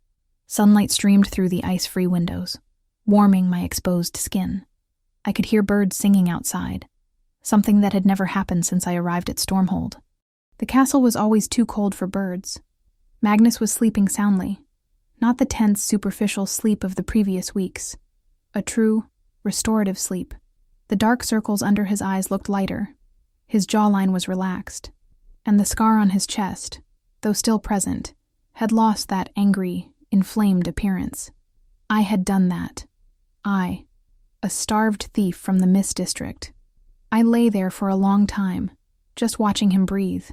Sunlight streamed through the ice-free windows, warming my exposed skin. I could hear birds singing outside, something that had never happened since I arrived at Stormhold. The castle was always too cold for birds. Magnus was sleeping soundly, not the tense, superficial sleep of the previous weeks. A true, restorative sleep. The dark circles under his eyes looked lighter. His jawline was relaxed, and the scar on his chest, though still present, had lost that angry, inflamed appearance. I had done that. I, a starved thief from the Mist District. I lay there for a long time, just watching him breathe,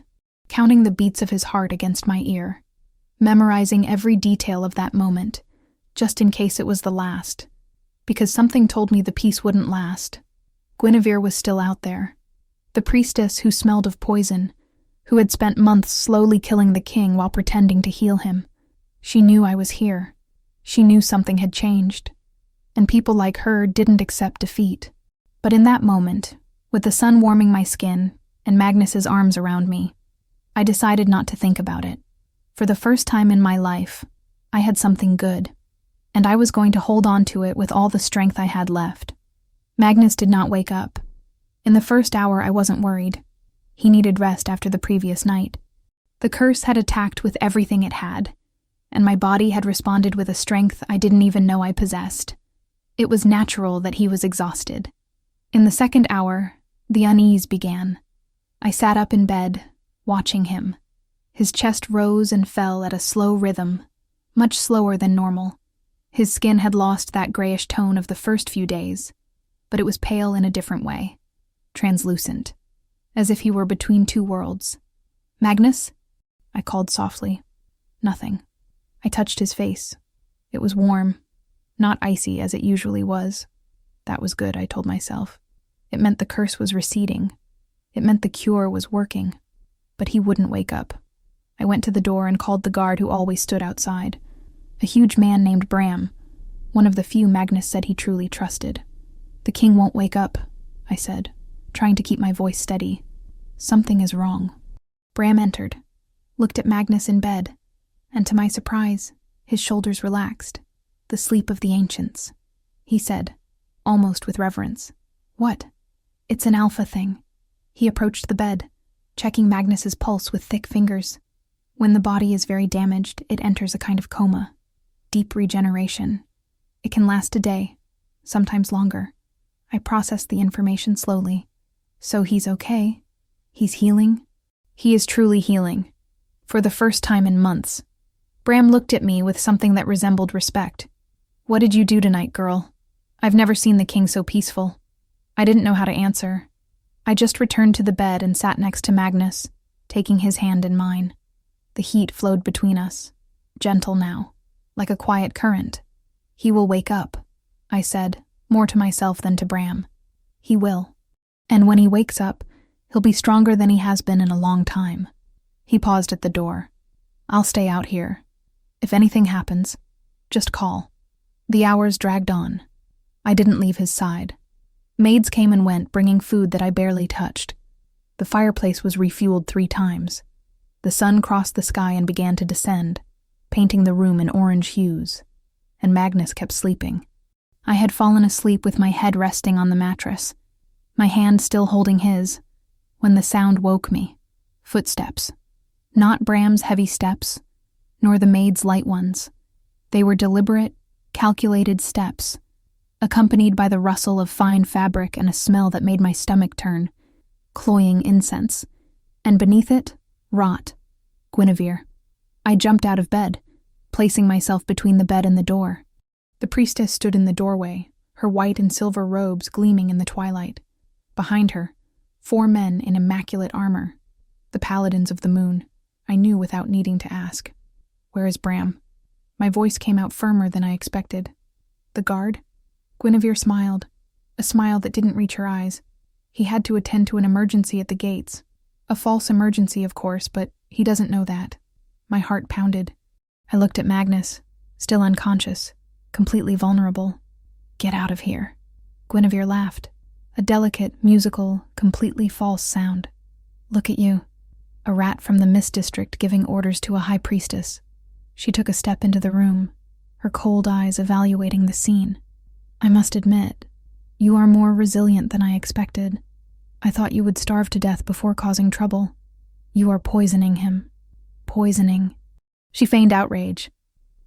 counting the beats of his heart against my ear, memorizing every detail of that moment, just in case it was the last, because something told me the peace wouldn't last. Guinevere was still out there, the priestess who smelled of poison, who had spent months slowly killing the king while pretending to heal him. She knew I was here. She knew something had changed, and people like her didn't accept defeat. But in that moment, with the sun warming my skin and Magnus's arms around me, I decided not to think about it. For the first time in my life, I had something good, and I was going to hold on to it with all the strength I had left. Magnus did not wake up. In the first hour, I wasn't worried. He needed rest after the previous night. The curse had attacked with everything it had, and my body had responded with a strength I didn't even know I possessed. It was natural that he was exhausted. In the second hour, the unease began. I sat up in bed, watching him. His chest rose and fell at a slow rhythm, much slower than normal. His skin had lost that grayish tone of the first few days, but it was pale in a different way, translucent, as if he were between two worlds. "Magnus?" I called softly. Nothing. I touched his face. It was warm, not icy as it usually was. That was good, I told myself. It meant the curse was receding. It meant the cure was working. But he wouldn't wake up. I went to the door and called the guard who always stood outside. A huge man named Bram, one of the few Magnus said he truly trusted. "The king won't wake up," I said, trying to keep my voice steady. "Something is wrong." Bram entered, looked at Magnus in bed, and to my surprise, his shoulders relaxed. "The sleep of the ancients," he said, almost with reverence. "What?" "It's an alpha thing." He approached the bed, checking Magnus's pulse with thick fingers. "When the body is very damaged, it enters a kind of coma. Deep regeneration. It can last a day, sometimes longer." I processed the information slowly. "So he's okay? He's healing?" "He is truly healing. For the first time in months." Bram looked at me with something that resembled respect. "What did you do tonight, girl? I've never seen the king so peaceful." I didn't know how to answer. I just returned to the bed and sat next to Magnus, taking his hand in mine. The heat flowed between us, gentle now, like a quiet current. "He will wake up," I said, more to myself than to Bram. "He will. And when he wakes up, he'll be stronger than he has been in a long time." He paused at the door. "I'll stay out here. If anything happens, just call." The hours dragged on. I didn't leave his side. Maids came and went, bringing food that I barely touched. The fireplace was refueled 3 times. The sun crossed the sky and began to descend, painting the room in orange hues. And Magnus kept sleeping. I had fallen asleep with my head resting on the mattress, my hand still holding his, when the sound woke me. Footsteps. Not Bram's heavy steps, nor the maid's light ones. They were deliberate, calculated steps, accompanied by the rustle of fine fabric and a smell that made my stomach turn, cloying incense, and beneath it, Rot. Guinevere. I jumped out of bed, placing myself between the bed and the door. The priestess stood in the doorway, her white and silver robes gleaming in the twilight. Behind her, 4 men in immaculate armor, the paladins of the moon. I knew without needing to ask. Where is Bram? My voice came out firmer than I expected. The guard? Guinevere smiled, a smile that didn't reach her eyes. He had to attend to an emergency at the gates. A false emergency, of course, but he doesn't know that. My heart pounded. I looked at Magnus, still unconscious, completely vulnerable. Get out of here. Guinevere laughed, a delicate, musical, completely false sound. Look at you, a rat from the Mist District giving orders to a high priestess. She took a step into the room, her cold eyes evaluating the scene. I must admit, you are more resilient than I expected. I thought you would starve to death before causing trouble. You are poisoning him. Poisoning. She feigned outrage.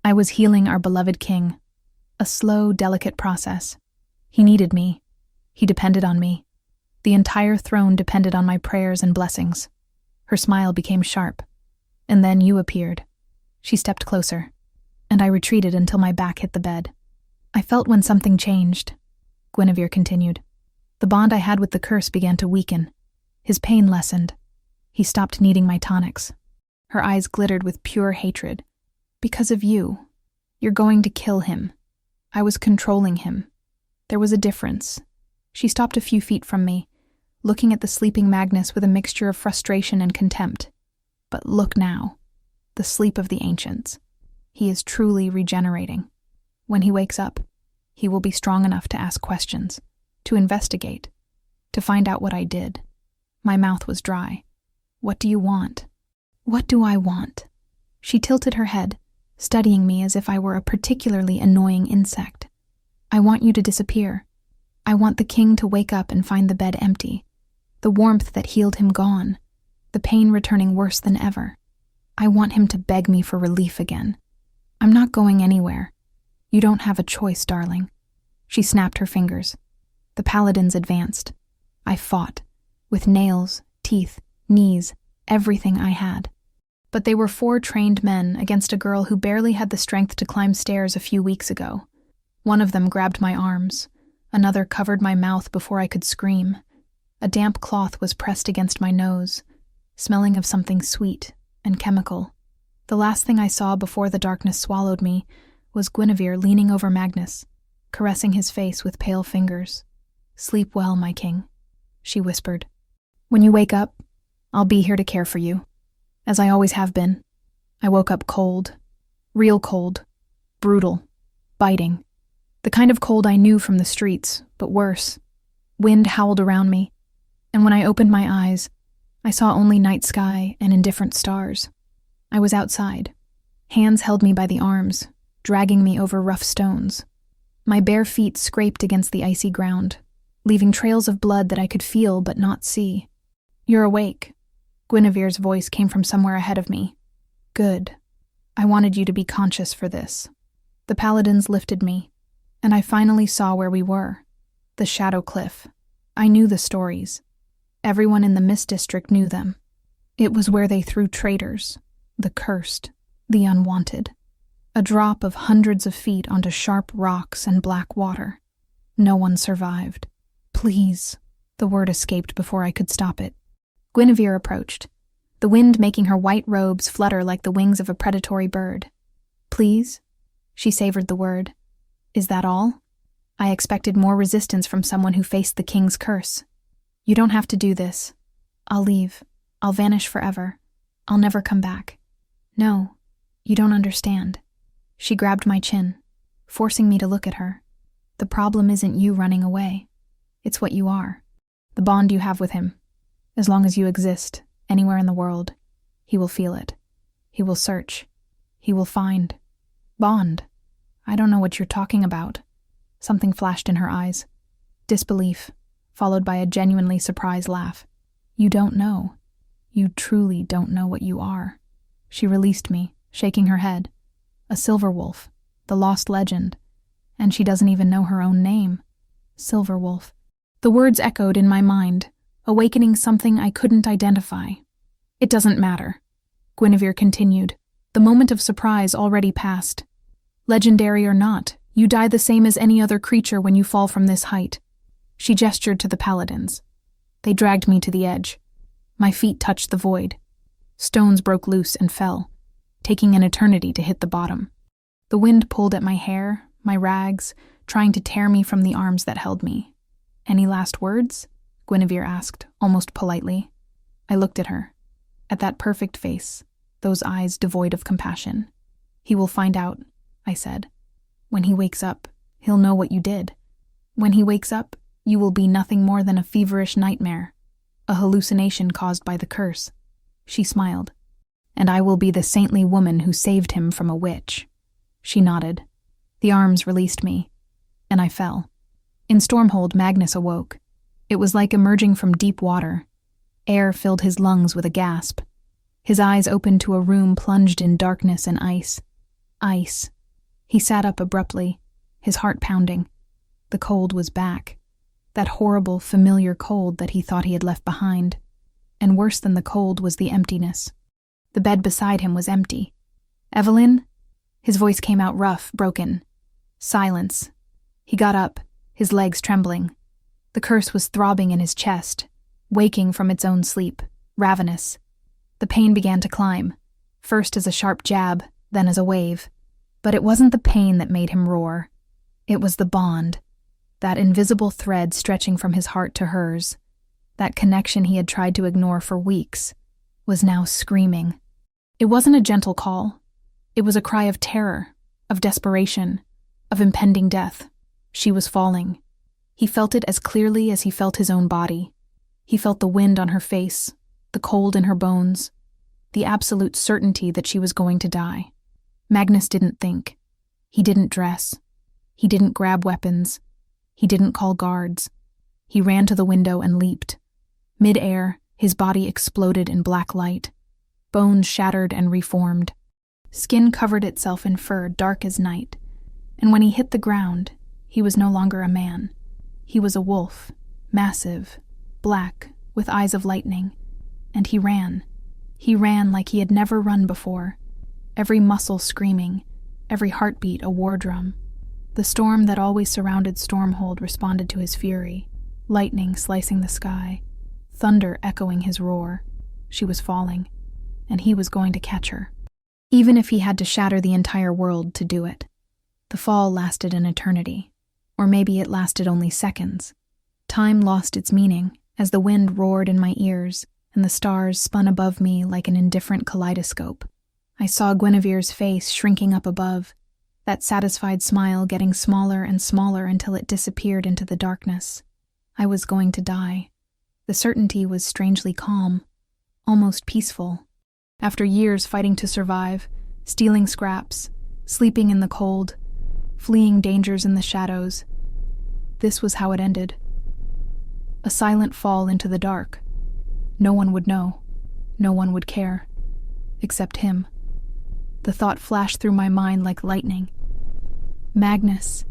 I was healing our beloved king. A slow, delicate process. He needed me. He depended on me. The entire throne depended on my prayers and blessings. Her smile became sharp. And then you appeared. She stepped closer, and I retreated until my back hit the bed. I felt when something changed. Guinevere continued. The bond I had with the curse began to weaken. His pain lessened. He stopped needing my tonics. Her eyes glittered with pure hatred. Because of you. You're going to kill him. I was controlling him. There was a difference. She stopped a few feet from me, looking at the sleeping Magnus with a mixture of frustration and contempt. But look now. The sleep of the ancients. He is truly regenerating. When he wakes up, he will be strong enough to ask questions, to investigate, to find out what I did. My mouth was dry. What do you want? What do I want? She tilted her head, studying me as if I were a particularly annoying insect. I want you to disappear. I want the king to wake up and find the bed empty, the warmth that healed him gone, the pain returning worse than ever. I want him to beg me for relief again. I'm not going anywhere. You don't have a choice, darling. She snapped her fingers. The paladins advanced. I fought, with nails, teeth, knees, everything I had. But they were 4 trained men against a girl who barely had the strength to climb stairs a few weeks ago. One of them grabbed my arms. Another covered my mouth before I could scream. A damp cloth was pressed against my nose, smelling of something sweet and chemical. The last thing I saw before the darkness swallowed me was Guinevere leaning over Magnus, caressing his face with pale fingers. Sleep well, my king, she whispered. When you wake up, I'll be here to care for you, as I always have been. I woke up cold, real cold, brutal, biting. The kind of cold I knew from the streets, but worse. Wind howled around me, and when I opened my eyes, I saw only night sky and indifferent stars. I was outside. Hands held me by the arms, dragging me over rough stones. My bare feet scraped against the icy ground, leaving trails of blood that I could feel but not see. You're awake. Guinevere's voice came from somewhere ahead of me. Good. I wanted you to be conscious for this. The paladins lifted me, and I finally saw where we were. The Shadow Cliff. I knew the stories. Everyone in the Mist District knew them. It was where they threw traitors, the cursed, the unwanted. A drop of hundreds of feet onto sharp rocks and black water. No one survived. Please, the word escaped before I could stop it. Guinevere approached, the wind making her white robes flutter like the wings of a predatory bird. Please? She savored the word. Is that all? I expected more resistance from someone who faced the king's curse. You don't have to do this. I'll leave. I'll vanish forever. I'll never come back. No, you don't understand. She grabbed my chin, forcing me to look at her. The problem isn't you running away. It's what you are. The bond you have with him. As long as you exist, anywhere in the world, he will feel it. He will search. He will find. Bond. I don't know what you're talking about. Something flashed in her eyes. Disbelief, followed by a genuinely surprised laugh. You don't know. You truly don't know what you are. She released me, shaking her head. A silver wolf, the lost legend. And she doesn't even know her own name. Silver wolf. The words echoed in my mind, awakening something I couldn't identify. It doesn't matter, Guinevere continued, the moment of surprise already passed. Legendary or not, you die the same as any other creature when you fall from this height. She gestured to the paladins. They dragged me to the edge. My feet touched the void. Stones broke loose and fell, taking an eternity to hit the bottom. The wind pulled at my hair, my rags, trying to tear me from the arms that held me. Any last words? Guinevere asked, almost politely. I looked at her. At that perfect face, those eyes devoid of compassion. He will find out, I said. When he wakes up, he'll know what you did. When he wakes up, you will be nothing more than a feverish nightmare, a hallucination caused by the curse. She smiled. And I will be the saintly woman who saved him from a witch. She nodded. The arms released me, and I fell. In Stormhold, Magnus awoke. It was like emerging from deep water. Air filled his lungs with a gasp. His eyes opened to a room plunged in darkness and ice. Ice. He sat up abruptly, his heart pounding. The cold was back. That horrible, familiar cold that he thought he had left behind. And worse than the cold was the emptiness. The bed beside him was empty. Evelyn? His voice came out rough, broken. Silence. He got up, his legs trembling. The curse was throbbing in his chest, waking from its own sleep, ravenous. The pain began to climb, first as a sharp jab, then as a wave. But it wasn't the pain that made him roar. It was the bond, that invisible thread stretching from his heart to hers. That connection he had tried to ignore for weeks was now screaming. It wasn't a gentle call. It was a cry of terror, of desperation, of impending death. She was falling. He felt it as clearly as he felt his own body. He felt the wind on her face, the cold in her bones, the absolute certainty that she was going to die. Magnus didn't think. He didn't dress. He didn't grab weapons. He didn't call guards. He ran to the window and leaped. Mid-air, his body exploded in black light. Bones shattered and reformed. Skin covered itself in fur dark as night. And when he hit the ground, he was no longer a man. He was a wolf, massive, black, with eyes of lightning. And he ran. He ran like he had never run before. Every muscle screaming, every heartbeat a war drum. The storm that always surrounded Stormhold responded to his fury, lightning slicing the sky, thunder echoing his roar. She was falling, and he was going to catch her. Even if he had to shatter the entire world to do it. The fall lasted an eternity, or maybe it lasted only seconds. Time lost its meaning as the wind roared in my ears and the stars spun above me like an indifferent kaleidoscope. I saw Guinevere's face shrinking up above, that satisfied smile getting smaller and smaller until it disappeared into the darkness. I was going to die. The certainty was strangely calm, almost peaceful. After years fighting to survive, stealing scraps, sleeping in the cold, fleeing dangers in the shadows, this was how it ended. A silent fall into the dark. No one would know. No one would care. Except him. The thought flashed through my mind like lightning. Magnus.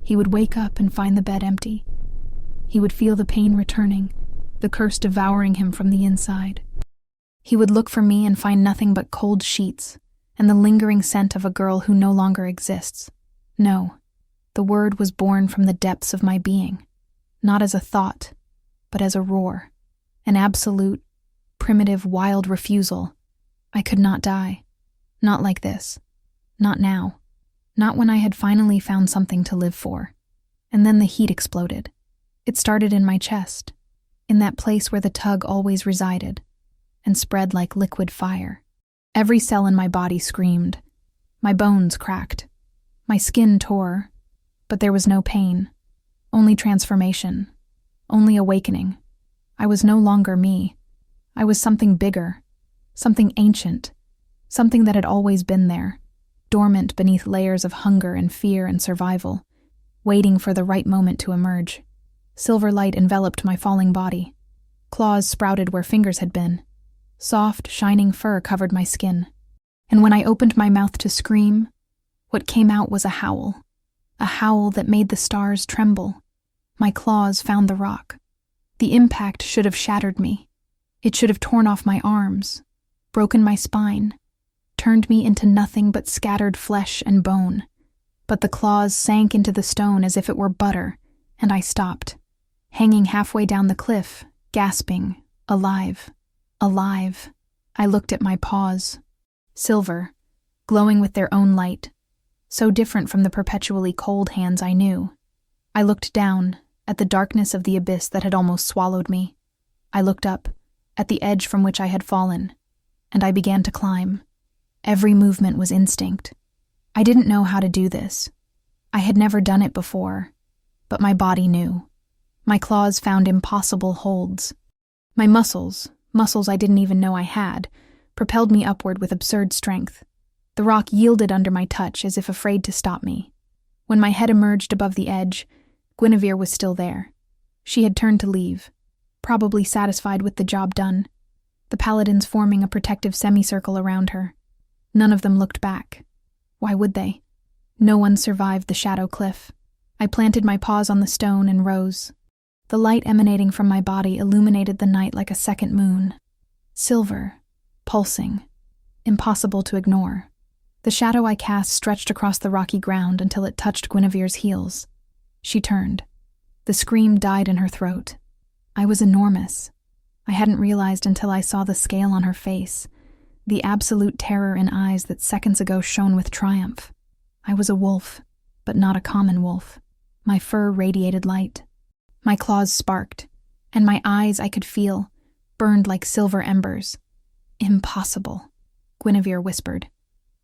He would wake up and find the bed empty. He would feel the pain returning, the curse devouring him from the inside. He would look for me and find nothing but cold sheets and the lingering scent of a girl who no longer exists. No, the word was born from the depths of my being, not as a thought, but as a roar, an absolute, primitive, wild refusal. I could not die. Not like this. Not now. Not when I had finally found something to live for. And then the heat exploded. It started in my chest, in that place where the tug always resided, and spread like liquid fire. Every cell in my body screamed. My bones cracked. My skin tore, but there was no pain. Only transformation. Only awakening. I was no longer me. I was something bigger. Something ancient. Something that had always been there, dormant beneath layers of hunger and fear and survival, waiting for the right moment to emerge. Silver light enveloped my falling body. Claws sprouted where fingers had been. Soft, shining fur covered my skin. And when I opened my mouth to scream, what came out was a howl that made the stars tremble. My claws found the rock. The impact should have shattered me. It should have torn off my arms, broken my spine, turned me into nothing but scattered flesh and bone. But the claws sank into the stone as if it were butter, and I stopped, hanging halfway down the cliff, gasping, alive, alive. I looked at my paws, silver, glowing with their own light, so different from the perpetually cold hands I knew. I looked down, at the darkness of the abyss that had almost swallowed me. I looked up, at the edge from which I had fallen, and I began to climb. Every movement was instinct. I didn't know how to do this. I had never done it before, but my body knew. My claws found impossible holds. My muscles I didn't even know I had, propelled me upward with absurd strength. The rock yielded under my touch as if afraid to stop me. When my head emerged above the edge, Guinevere was still there. She had turned to leave, probably satisfied with the job done, the paladins forming a protective semicircle around her. None of them looked back. Why would they? No one survived the shadow cliff. I planted my paws on the stone and rose. The light emanating from my body illuminated the night like a second moon. Silver, pulsing, impossible to ignore. The shadow I cast stretched across the rocky ground until it touched Guinevere's heels. She turned. The scream died in her throat. I was enormous. I hadn't realized until I saw the scale on her face, the absolute terror in eyes that seconds ago shone with triumph. I was a wolf, but not a common wolf. My fur radiated light. My claws sparked, and my eyes, I could feel, burned like silver embers. Impossible, Guinevere whispered.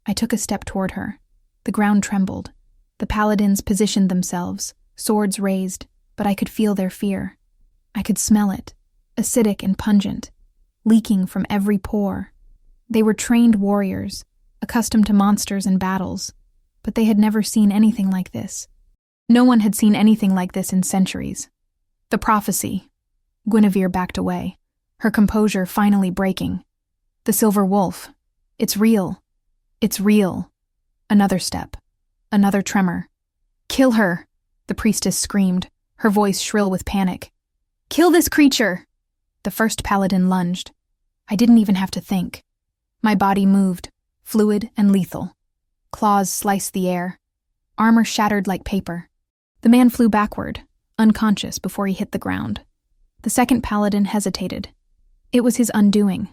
I took a step toward her. The ground trembled. The paladins positioned themselves, swords raised, but I could feel their fear. I could smell it, acidic and pungent, leaking from every pore. They were trained warriors, accustomed to monsters and battles, but they had never seen anything like this. No one had seen anything like this in centuries. The prophecy. Guinevere backed away, her composure finally breaking. The silver wolf. It's real. It's real. Another step. Another tremor. Kill her, the priestess screamed, her voice shrill with panic. Kill this creature! The first paladin lunged. I didn't even have to think. My body moved, fluid and lethal. Claws sliced the air. Armor shattered like paper. The man flew backward, unconscious before he hit the ground. The second paladin hesitated. It was his undoing.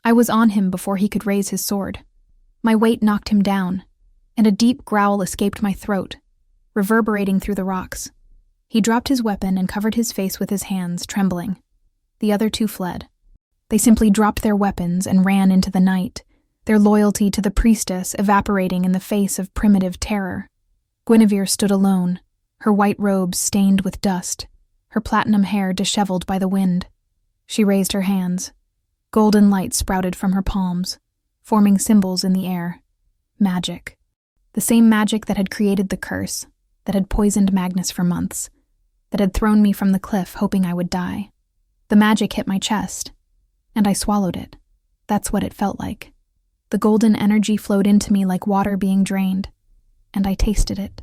I was on him before he could raise his sword. My weight knocked him down, and a deep growl escaped my throat, reverberating through the rocks. He dropped his weapon and covered his face with his hands, trembling. The other two fled. They simply dropped their weapons and ran into the night, their loyalty to the priestess evaporating in the face of primitive terror. Guinevere stood alone, her white robes stained with dust, her platinum hair disheveled by the wind. She raised her hands. Golden light sprouted from her palms, forming symbols in the air. Magic. The same magic that had created the curse, that had poisoned Magnus for months, that had thrown me from the cliff hoping I would die. The magic hit my chest, and I swallowed it. That's what it felt like. The golden energy flowed into me like water being drained, and I tasted it.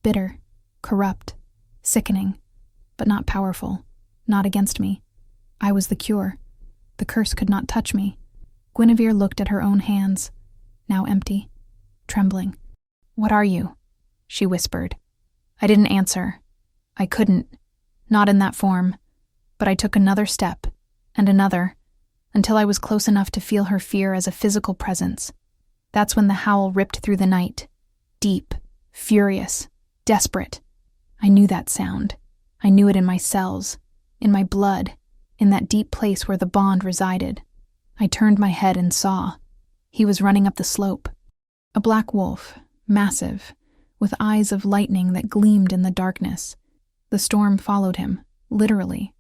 Bitter, corrupt, sickening, but not powerful, not against me. I was the cure. The curse could not touch me. Guinevere looked at her own hands, now empty, trembling. "What are you?" she whispered. I didn't answer. I couldn't, not in that form, but I took another step, and another, until I was close enough to feel her fear as a physical presence. That's when the howl ripped through the night, deep, furious, desperate. I knew that sound. I knew it in my cells, in my blood, in that deep place where the bond resided. I turned my head and saw. He was running up the slope. A black wolf, massive, with eyes of lightning that gleamed in the darkness. The storm followed him, literally.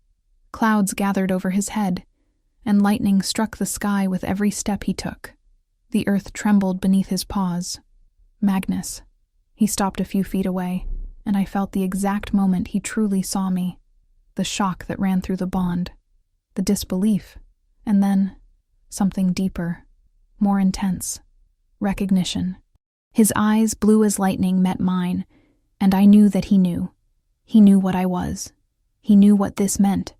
Clouds gathered over his head, and lightning struck the sky with every step he took. The earth trembled beneath his paws. Magnus. He stopped a few feet away, and I felt the exact moment he truly saw me. The shock that ran through the bond. The disbelief. And then, something deeper, more intense. Recognition. His eyes, blue as lightning, met mine, and I knew that he knew. He knew what I was. He knew what this meant.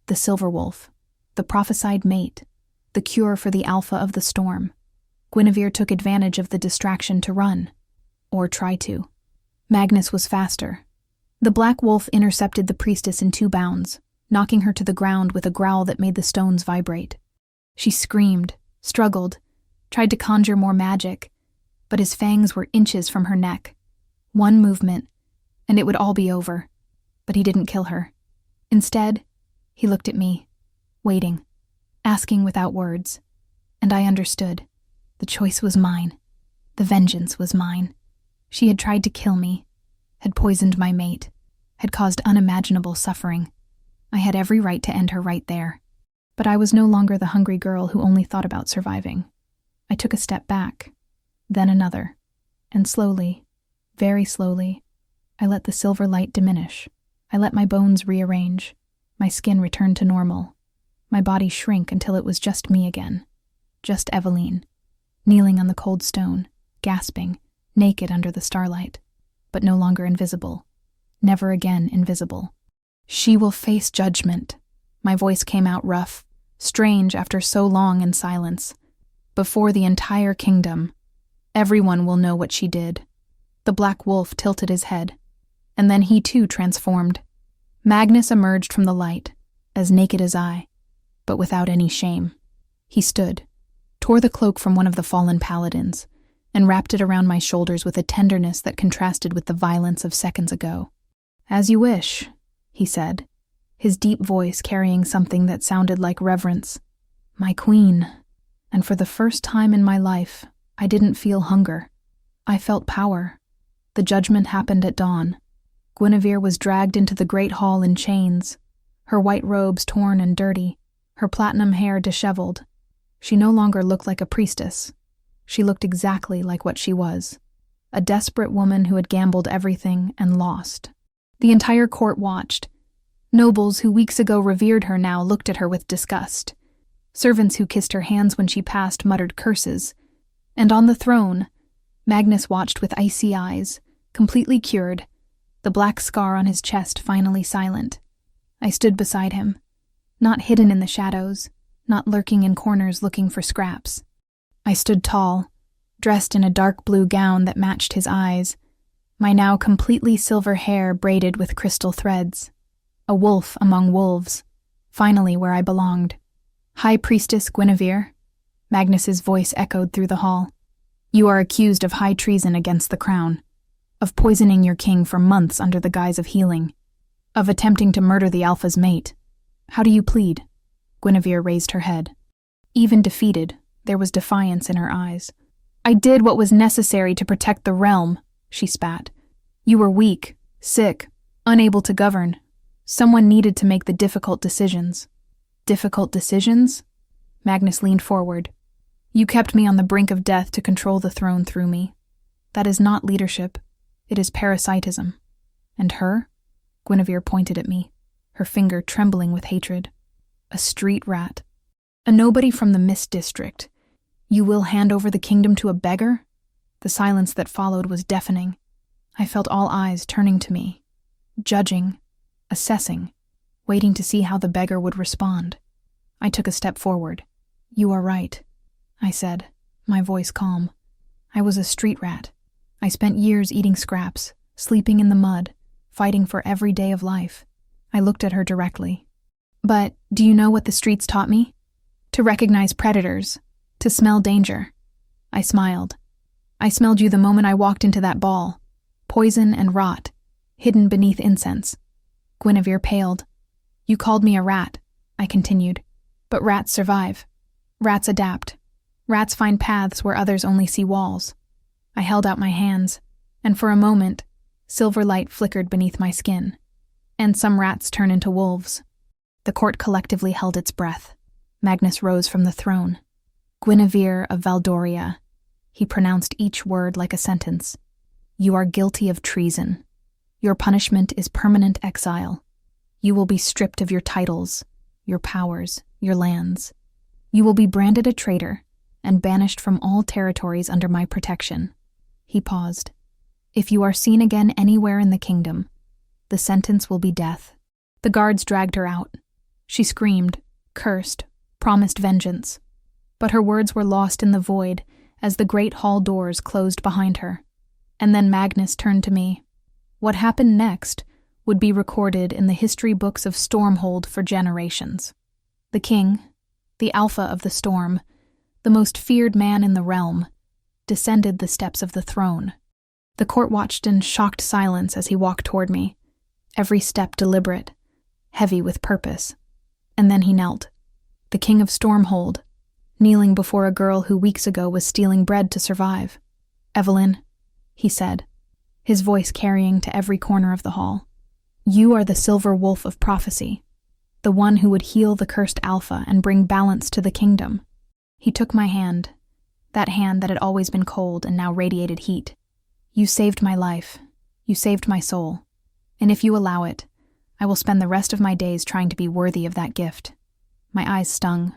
The silver wolf. the prophesied mate, the cure for the Alpha of the storm. Guinevere took advantage of the distraction to run. Or try to. Magnus was faster. The black wolf intercepted the priestess in 2 bounds, knocking her to the ground with a growl that made the stones vibrate. She screamed, struggled, tried to conjure more magic, but his fangs were inches from her neck. One movement, and it would all be over. But he didn't kill her. Instead, he looked at me, waiting, asking without words. And I understood. The choice was mine. The vengeance was mine. She had tried to kill me, had poisoned my mate, had caused unimaginable suffering. I had every right to end her right there. But I was no longer the hungry girl who only thought about surviving. I took a step back, then another, and slowly, very slowly, I let the silver light diminish. I let my bones rearrange, my skin return to normal, my body shrink until it was just me again, just Eveline, kneeling on the cold stone, gasping, naked under the starlight, but no longer invisible, never again invisible. She will face judgment. My voice came out rough, strange after so long in silence. Before the entire kingdom, everyone will know what she did. The black wolf tilted his head, and then he too transformed. Magnus emerged from the light, as naked as I, but without any shame. He stood, tore the cloak from one of the fallen paladins, and wrapped it around my shoulders with a tenderness that contrasted with the violence of seconds ago. "As you wish," he said, his deep voice carrying something that sounded like reverence. "My queen." And for the first time in my life, I didn't feel hunger. I felt power. The judgment happened at dawn. Guinevere was dragged into the great hall in chains, her white robes torn and dirty, her platinum hair disheveled. She no longer looked like a priestess. She looked exactly like what she was, a desperate woman who had gambled everything and lost. The entire court watched. Nobles who weeks ago revered her now looked at her with disgust. Servants who kissed her hands when she passed muttered curses. And on the throne, Magnus watched with icy eyes, completely cured, the black scar on his chest finally silent. I stood beside him, not hidden in the shadows, not lurking in corners looking for scraps. I stood tall, dressed in a dark blue gown that matched his eyes, my now completely silver hair braided with crystal threads. A wolf among wolves, finally where I belonged. "High Priestess Guinevere," Magnus's voice echoed through the hall. "You are accused of high treason against the crown, of poisoning your king for months under the guise of healing, of attempting to murder the Alpha's mate. How do you plead?" Guinevere raised her head. Even defeated, there was defiance in her eyes. "I did what was necessary to protect the realm," she spat. "You were weak, sick, unable to govern. Someone needed to make the difficult decisions." "Difficult decisions?" Magnus leaned forward. "You kept me on the brink of death to control the throne through me. That is not leadership. It is parasitism. And her?" Guinevere pointed at me, her finger trembling with hatred. "A street rat. A nobody from the Mist District. You will hand over the kingdom to a beggar?" The silence that followed was deafening. I felt all eyes turning to me, judging, assessing, waiting to see how the beggar would respond. I took a step forward. "You are right," I said, my voice calm. "I was a street rat. I spent years eating scraps, sleeping in the mud, fighting for every day of life." I looked at her directly. "But do you know what the streets taught me? To recognize predators, to smell danger." I smiled. "I smelled you the moment I walked into that ball. Poison and rot, hidden beneath incense." Guinevere paled. "You called me a rat," I continued. "But rats survive. Rats adapt. Rats find paths where others only see walls." I held out my hands, and for a moment, silver light flickered beneath my skin. "And some rats turn into wolves." The court collectively held its breath. Magnus rose from the throne. "Guinevere of Valdoria," he pronounced each word like a sentence. "You are guilty of treason. Your punishment is permanent exile. You will be stripped of your titles, your powers, your lands. You will be branded a traitor and banished from all territories under my protection." He paused. "If you are seen again anywhere in the kingdom, the sentence will be death." The guards dragged her out. She screamed, cursed, promised vengeance. But her words were lost in the void as the great hall doors closed behind her. And then Magnus turned to me. What happened next would be recorded in the history books of Stormhold for generations. The king, the Alpha of the Storm, the most feared man in the realm, descended the steps of the throne. The court watched in shocked silence as he walked toward me, every step deliberate, heavy with purpose. And then he knelt, the king of Stormhold, kneeling before a girl who weeks ago was stealing bread to survive. "Evelyn," he said, his voice carrying to every corner of the hall, "you are the silver wolf of prophecy, the one who would heal the cursed Alpha and bring balance to the kingdom." He took my hand, that hand that had always been cold and now radiated heat. "You saved my life. You saved my soul. And if you allow it, I will spend the rest of my days trying to be worthy of that gift." My eyes stung.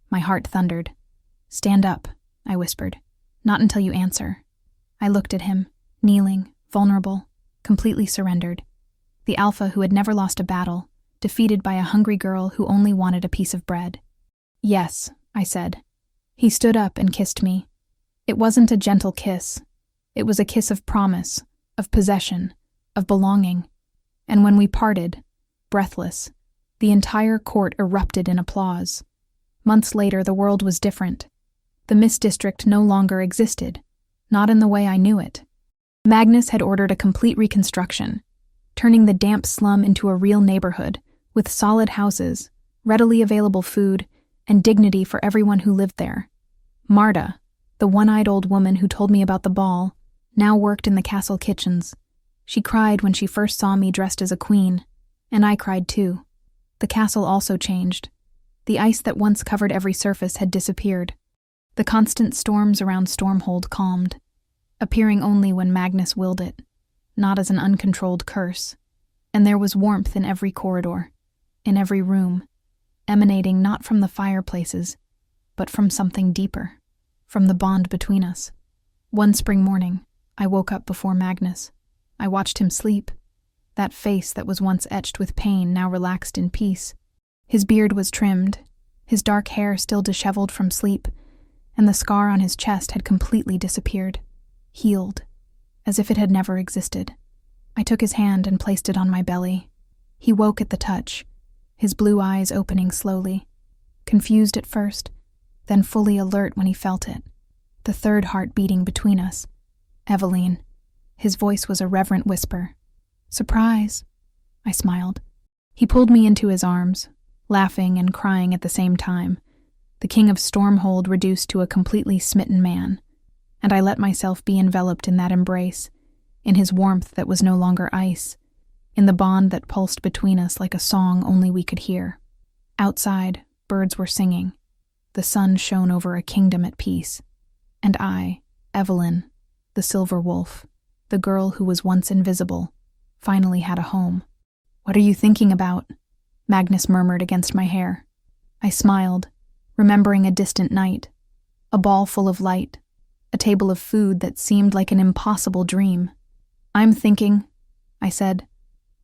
My heart thundered. "Stand up," I whispered. "Not until you answer." I looked at him, kneeling, vulnerable, completely surrendered. The Alpha who had never lost a battle, defeated by a hungry girl who only wanted a piece of bread. "Yes," I said. He stood up and kissed me. It wasn't a gentle kiss. It was a kiss of promise, of possession, of belonging. And when we parted, breathless, the entire court erupted in applause. Months later, the world was different. The Mist District no longer existed, not in the way I knew it. Magnus had ordered a complete reconstruction, turning the damp slum into a real neighborhood, with solid houses, readily available food, and dignity for everyone who lived there. Marta, the one-eyed old woman who told me about the ball, now worked in the castle kitchens. She cried when she first saw me dressed as a queen, and I cried too. The castle also changed. The ice that once covered every surface had disappeared. The constant storms around Stormhold calmed, appearing only when Magnus willed it, not as an uncontrolled curse. And there was warmth in every corridor, in every room, emanating not from the fireplaces, but from something deeper, from the bond between us. One spring morning, I woke up before Magnus. I watched him sleep. That face that was once etched with pain now relaxed in peace. His beard was trimmed, his dark hair still disheveled from sleep, and the scar on his chest had completely disappeared, healed, as if it had never existed. I took his hand and placed it on my belly. He woke at the touch, his blue eyes opening slowly, confused at first, then fully alert when he felt it, the third heart beating between us. "Evelyn." His voice was a reverent whisper. "Surprise." I smiled. He pulled me into his arms, laughing and crying at the same time, the king of Stormhold reduced to a completely smitten man, and I let myself be enveloped in that embrace, in his warmth that was no longer ice, in the bond that pulsed between us like a song only we could hear. Outside, birds were singing. The sun shone over a kingdom at peace. And I, Evelyn, the silver wolf, the girl who was once invisible, finally had a home. "What are you thinking about?" Magnus murmured against my hair. I smiled, remembering a distant night, a ball full of light, a table of food that seemed like an impossible dream. "I'm thinking," I said,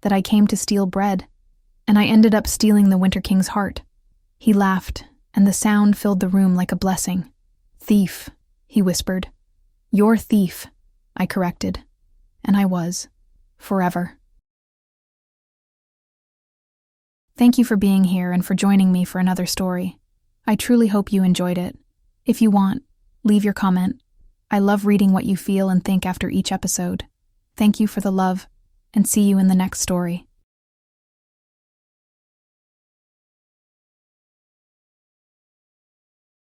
"that I came to steal bread, and I ended up stealing the Winter King's heart." He laughed, and the sound filled the room like a blessing. "Thief," he whispered. "You're thief," I corrected. And I was. Forever. Thank you for being here and for joining me for another story. I truly hope you enjoyed it. If you want, leave your comment. I love reading what you feel and think after each episode. Thank you for the love, and see you in the next story.